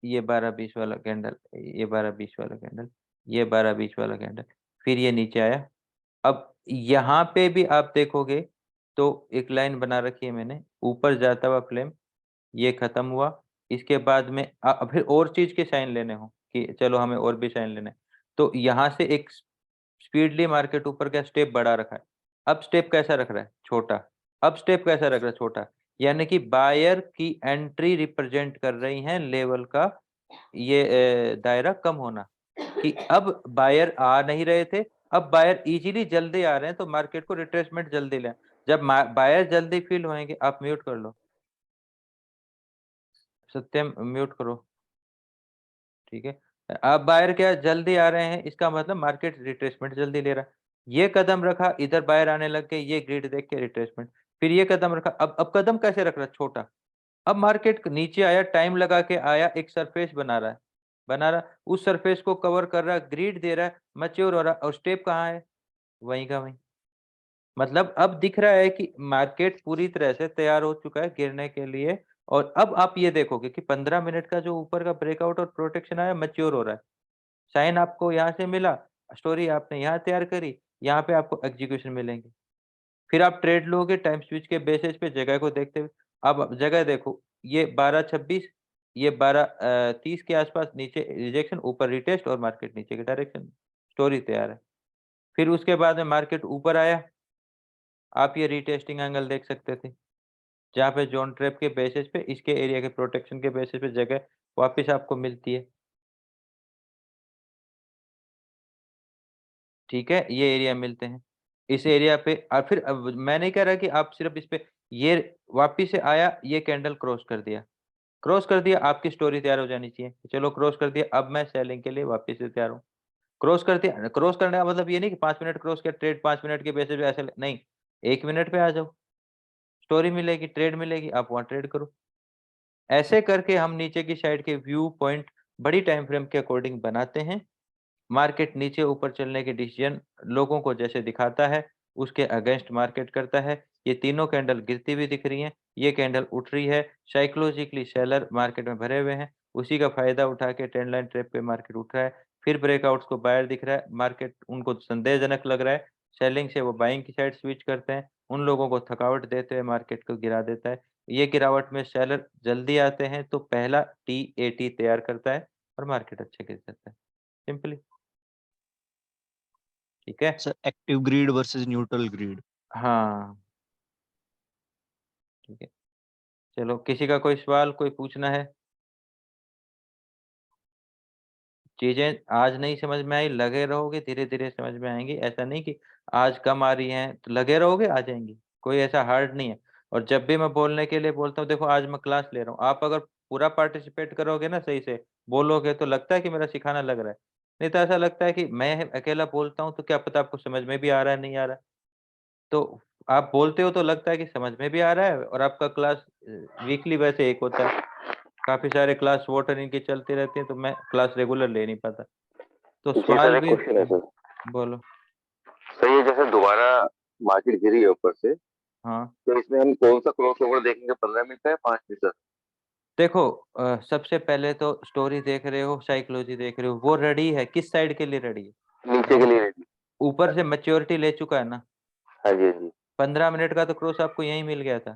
ये 12-20 वाला कैंडल, ये 12-20 वाला कैंडल, ये 12-20 वाला कैंडल, फिर ये नीचे आया। अब यहाँ पे भी आप देखोगे तो एक लाइन बना रखी है मैंने, ऊपर जाता हुआ फ्लेम, ये खत्म हुआ। इसके बाद में फिर और चीज के साइन लेने हो कि चलो हमें और भी साइन लेने हैं। तो यहाँ से एक स्पीडली मार्केट ऊपर का स्टेप बढ़ा रखा है। अब स्टेप कैसा रख रहा है? छोटा। अब स्टेप कैसा रख रहा है? छोटा। यानी कि बायर की एंट्री रिप्रेजेंट कर रही है लेवल का ये दायरा कम होना, कि अब बायर आ नहीं रहे थे, अब बायर इजीली जल्दी आ रहे हैं, तो मार्केट को रिट्रेसमेंट जल्दी लें। जब बायर जल्दी फील होंगे, आप म्यूट कर लो, सत्यम म्यूट करो, ठीक है। अब बायर क्या जल्दी आ रहे हैं, इसका मतलब मार्केट रिट्रेसमेंट जल्दी ले रहा है। ये कदम रखा, इधर बायर आने लग गए, ये ग्रिड देख के रिट्रेसमेंट, फिर ये कदम रखा। अब कदम कैसे रख रहा है? छोटा। अब मार्केट नीचे आया, टाइम लगा के आया, एक सरफेस बना रहा, उस सरफेस को कवर कर रहा है, ग्रिड दे रहा है, मैच्योर हो रहा है, और स्टेप कहाँ है? वहीं का वहीं। मतलब अब दिख रहा है कि मार्केट पूरी तरह से तैयार हो चुका है गिरने के लिए। और अब आप ये देखोगे कि 15 मिनट का जो ऊपर का ब्रेकआउट और प्रोटेक्शन आया, मैच्योर हो रहा है। साइन आपको यहाँ से मिला, स्टोरी आपने यहाँ तैयार करी, यहाँ पे आपको एग्जीक्यूशन मिलेंगे। फिर आप ट्रेड लोगे टाइम स्विच के बेसिस पे जगह को देखते हुए। अब जगह देखो, ये 12-26, ये 12-30 के आसपास, नीचे रिजेक्शन, ऊपर रिटेस्ट, और मार्केट नीचे के डायरेक्शन, स्टोरी तैयार है। फिर उसके बाद में मार्केट ऊपर आया, आप ये रीटेस्टिंग एंगल देख सकते थे, जहाँ पे जोन ट्रैप के बेसिस पे, इसके एरिया के प्रोटेक्शन के बेसिस पे जगह वापस आपको मिलती है, ठीक है। ये एरिया मिलते हैं इस एरिया पे। और फिर अब मैं नहीं कह रहा कि आप सिर्फ इस पे, ये वापिस से आया, ये कैंडल क्रॉस कर दिया, आपकी स्टोरी तैयार हो जानी चाहिए, चलो क्रॉस कर दिया, अब मैं सेलिंग के लिए वापस से तैयार हूँ। क्रॉस कर दिया, क्रॉस करने का मतलब ये नहीं कि 5 मिनट क्रॉस किया, ट्रेड 5 मिनट के बेसिस पे ऐसे नहीं, 1 मिनट पे आ जाओ, स्टोरी मिलेगी, ट्रेड मिलेगी, आप वहाँ ट्रेड करो। ऐसे करके हम नीचे की साइड के व्यू पॉइंट बड़ी टाइम फ्रेम के अकॉर्डिंग बनाते हैं। मार्केट नीचे ऊपर चलने के डिसीजन लोगों को जैसे दिखाता है, उसके अगेंस्ट मार्केट करता है। ये तीनों कैंडल गिरती हुई दिख रही हैं, ये कैंडल उठ रही है, साइकोलॉजिकली सेलर मार्केट में भरे हुए हैं, उसी का फायदा उठा के ट्रेंड लाइन ट्रैप पे मार्केट उठ रहा है। फिर ब्रेकआउट्स को बायर दिख रहा है, मार्केट उनको संदेहजनक लग रहा है, सेलिंग से वो बाइंग की साइड स्विच करते हैं, उन लोगों को थकावट देते हुए मार्केट को गिरा देता है। ये गिरावट में सेलर जल्दी आते हैं तो पहला TAT तैयार करता है और मार्केट अच्छा गिर जाता है, सिंपली, ठीक है। Sir active grid versus neutral grid. हाँ, ठीक है। चलो, किसी का कोई सवाल, कोई पूछना है? चीजें आज नहीं समझ में आई, लगे रहोगे धीरे धीरे समझ में आएंगी। ऐसा नहीं कि आज कम आ रही हैं तो लगे रहोगे आ जाएंगी, कोई ऐसा हार्ड नहीं है। और जब भी मैं बोलने के लिए बोलता हूँ, देखो आज मैं क्लास ले रहा हूँ, आप अगर पूरा पार्टिसिपेट करोगे ना, सही से बोलोगे, तो लगता है कि मेरा सिखाना लग रहा है। नहीं तो ऐसा लगता है कि मैं अकेला बोलता हूँ, तो क्या पता आपको समझ में भी आ रहा है नहीं आ रहा है। तो आप बोलते हो तो लगता है कि समझ में भी आ रहा है, और आपका क्लास वीकली वैसे एक होता है, काफी सारे क्लास वाटर इनकी चलती रहती है, तो मैं क्लास रेगुलर ले नहीं पाता। तो जी सर, सवाल एक भी क्वेश्चन है सर। बोलो। सर ये जैसे दोबारा मार्केट गिरी है ऊपर से, हाँ, तो इसमें हम कौन सा क्रॉस ओवर देखेंगे? 15 मिनट है, 5 मिनट सर? देखो, सबसे पहले तो स्टोरी देख रहे हो, साइकोलॉजी देख रहे हो, वो रेडी है, किस साइड के लिए रेडी है? नीचे के लिए ready? ऊपर से मैच्योरिटी ले चुका है ना, हाँ जी, हाँ जी। 15 मिनट का तो क्रॉस आपको यहीं मिल गया था,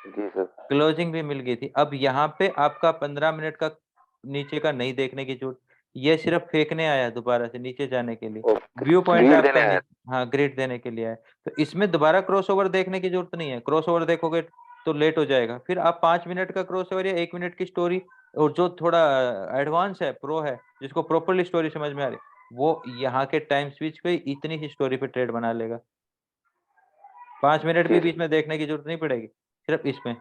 जी सर। क्लोजिंग भी मिल गई थी। अब यहाँ पे आपका 15 मिनट का नीचे का नहीं देखने की जरूरत, ये सिर्फ फेंकने आया दोबारा से नीचे जाने के लिए, ओके, व्यू पॉइंट ग्रीड आपका देने आया। हाँ, ग्रिड देने के लिए है। तो इसमें दोबारा क्रॉसओवर देखने की जरूरत नहीं है, क्रॉसओवर देखोगे तो लेट हो जाएगा। फिर आप 5 मिनट का क्रॉसओवर या 1 मिनट की स्टोरी, और जो थोड़ा एडवांस है, प्रो है, जिसको प्रॉपरली स्टोरी समझ में आ रही, वो यहाँ के टाइम स्विच पे इतनी ही स्टोरी पे ट्रेड बना लेगा, 5 मिनट भी जी बीच में देखने की जरूरत नहीं पड़ेगी, सिर्फ इसमें।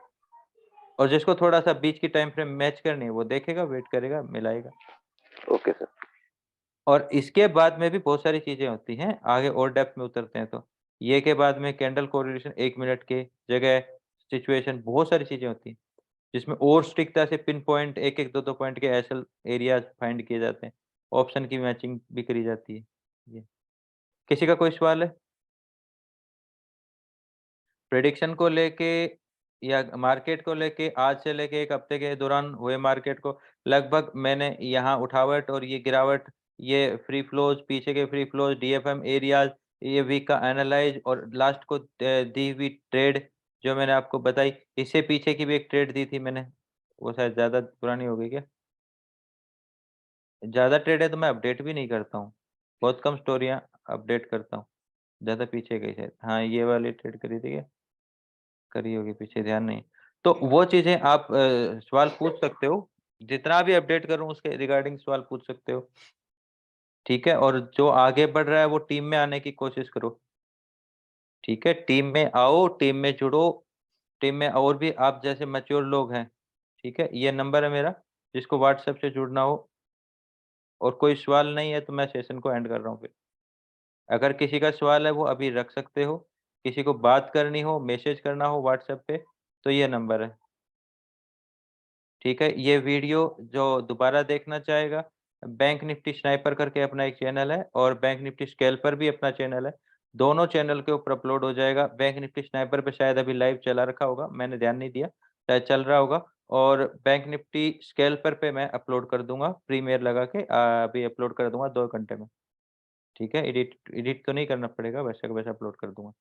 और जिसको थोड़ा सा बीच की टाइम फ्रेम मैच करनी है, वो देखेगा, वेट करेगा, मिलाएगा। Okay sir. और इसके बाद में भी बहुत सारी चीजें होती हैं, आगे और डेप्थ में उतरते हैं तो ये के बाद में कैंडल कोरिलेशन, 1 मिनट के जगह सिचुएशन, बहुत सारी चीजें होती हैं, जिसमें और स्ट्रिक्टता से पिन पॉइंट, एक एक दो दो पॉइंट के एसल एरियाज फाइंड किए जाते हैं, ऑप्शन की मैचिंग भी करी जाती है। ये किसी का कोई सवाल है? प्रेडिक्शन को लेके या मार्केट को लेके आज से लेके 1 हफ्ते के दौरान हुए मार्केट को लगभग मैंने यहाँ उठावट और ये गिरावट, ये फ्री फ्लोज, पीछे के फ्री फ्लोज, डीएफएम एरियाज, ये वीक का एनालाइज और लास्ट को दी हुई ट्रेड जो मैंने आपको बताई, इससे पीछे की भी एक ट्रेड दी थी मैंने, वो शायद ज्यादा पुरानी हो गई क्या? ज्यादा ट्रेड है तो मैं अपडेट भी नहीं करता हूँ, बहुत कम स्टोरियां अपडेट करता हूँ, ज्यादा पीछे गई शायद। हाँ, ये वाली ट्रेड करी थी क्या? करी होगी पीछे, ध्यान नहीं। तो वो चीजें आप सवाल पूछ सकते हो, जितना भी अपडेट करूं उसके रिगार्डिंग सवाल पूछ सकते हो, ठीक है? और जो आगे बढ़ रहा है वो टीम में आने की कोशिश करो, ठीक है? टीम में आओ, टीम में जुड़ो, टीम में और भी आप जैसे मैच्योर लोग हैं, ठीक है? ये नंबर है मेरा, जिसको व्हाट्सएप से जुड़ना हो, और कोई सवाल नहीं है तो मैं सेशन को एंड कर रहा हूँ फिर। अगर किसी का सवाल है वो अभी रख सकते हो, किसी को बात करनी हो, मैसेज करना हो व्हाट्सएप पे, तो ये नंबर है, ठीक है? ये वीडियो जो दोबारा देखना चाहेगा, बैंक निफ्टी स्नाइपर करके अपना एक चैनल है और बैंक निफ्टी स्कैल्पर भी अपना चैनल है, दोनों चैनल के ऊपर अपलोड हो जाएगा। बैंक निफ्टी स्नाइपर पे शायद अभी लाइव चला रखा होगा, मैंने ध्यान नहीं दिया, शायद चल रहा होगा, और बैंक निफ्टी स्कैल्पर पे मैं अपलोड कर दूंगा, प्रीमियर लगा के अभी अपलोड कर दूंगा 2 घंटे में, ठीक है? एडिट एडिट तो नहीं करना पड़ेगा, वैसे का वैसे अपलोड कर दूंगा।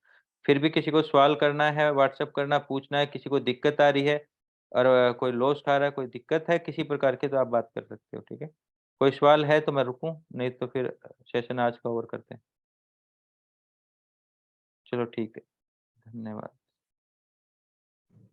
फिर भी किसी को सवाल करना है, व्हाट्सएप करना, पूछना है, किसी को दिक्कत आ रही है और कोई लॉस खा रहा है, कोई दिक्कत है किसी प्रकार की, तो आप बात कर सकते हो, ठीक है? कोई सवाल है तो मैं रुकूँ, नहीं तो फिर सेशन आज का ओवर करते हैं। चलो ठीक है, धन्यवाद।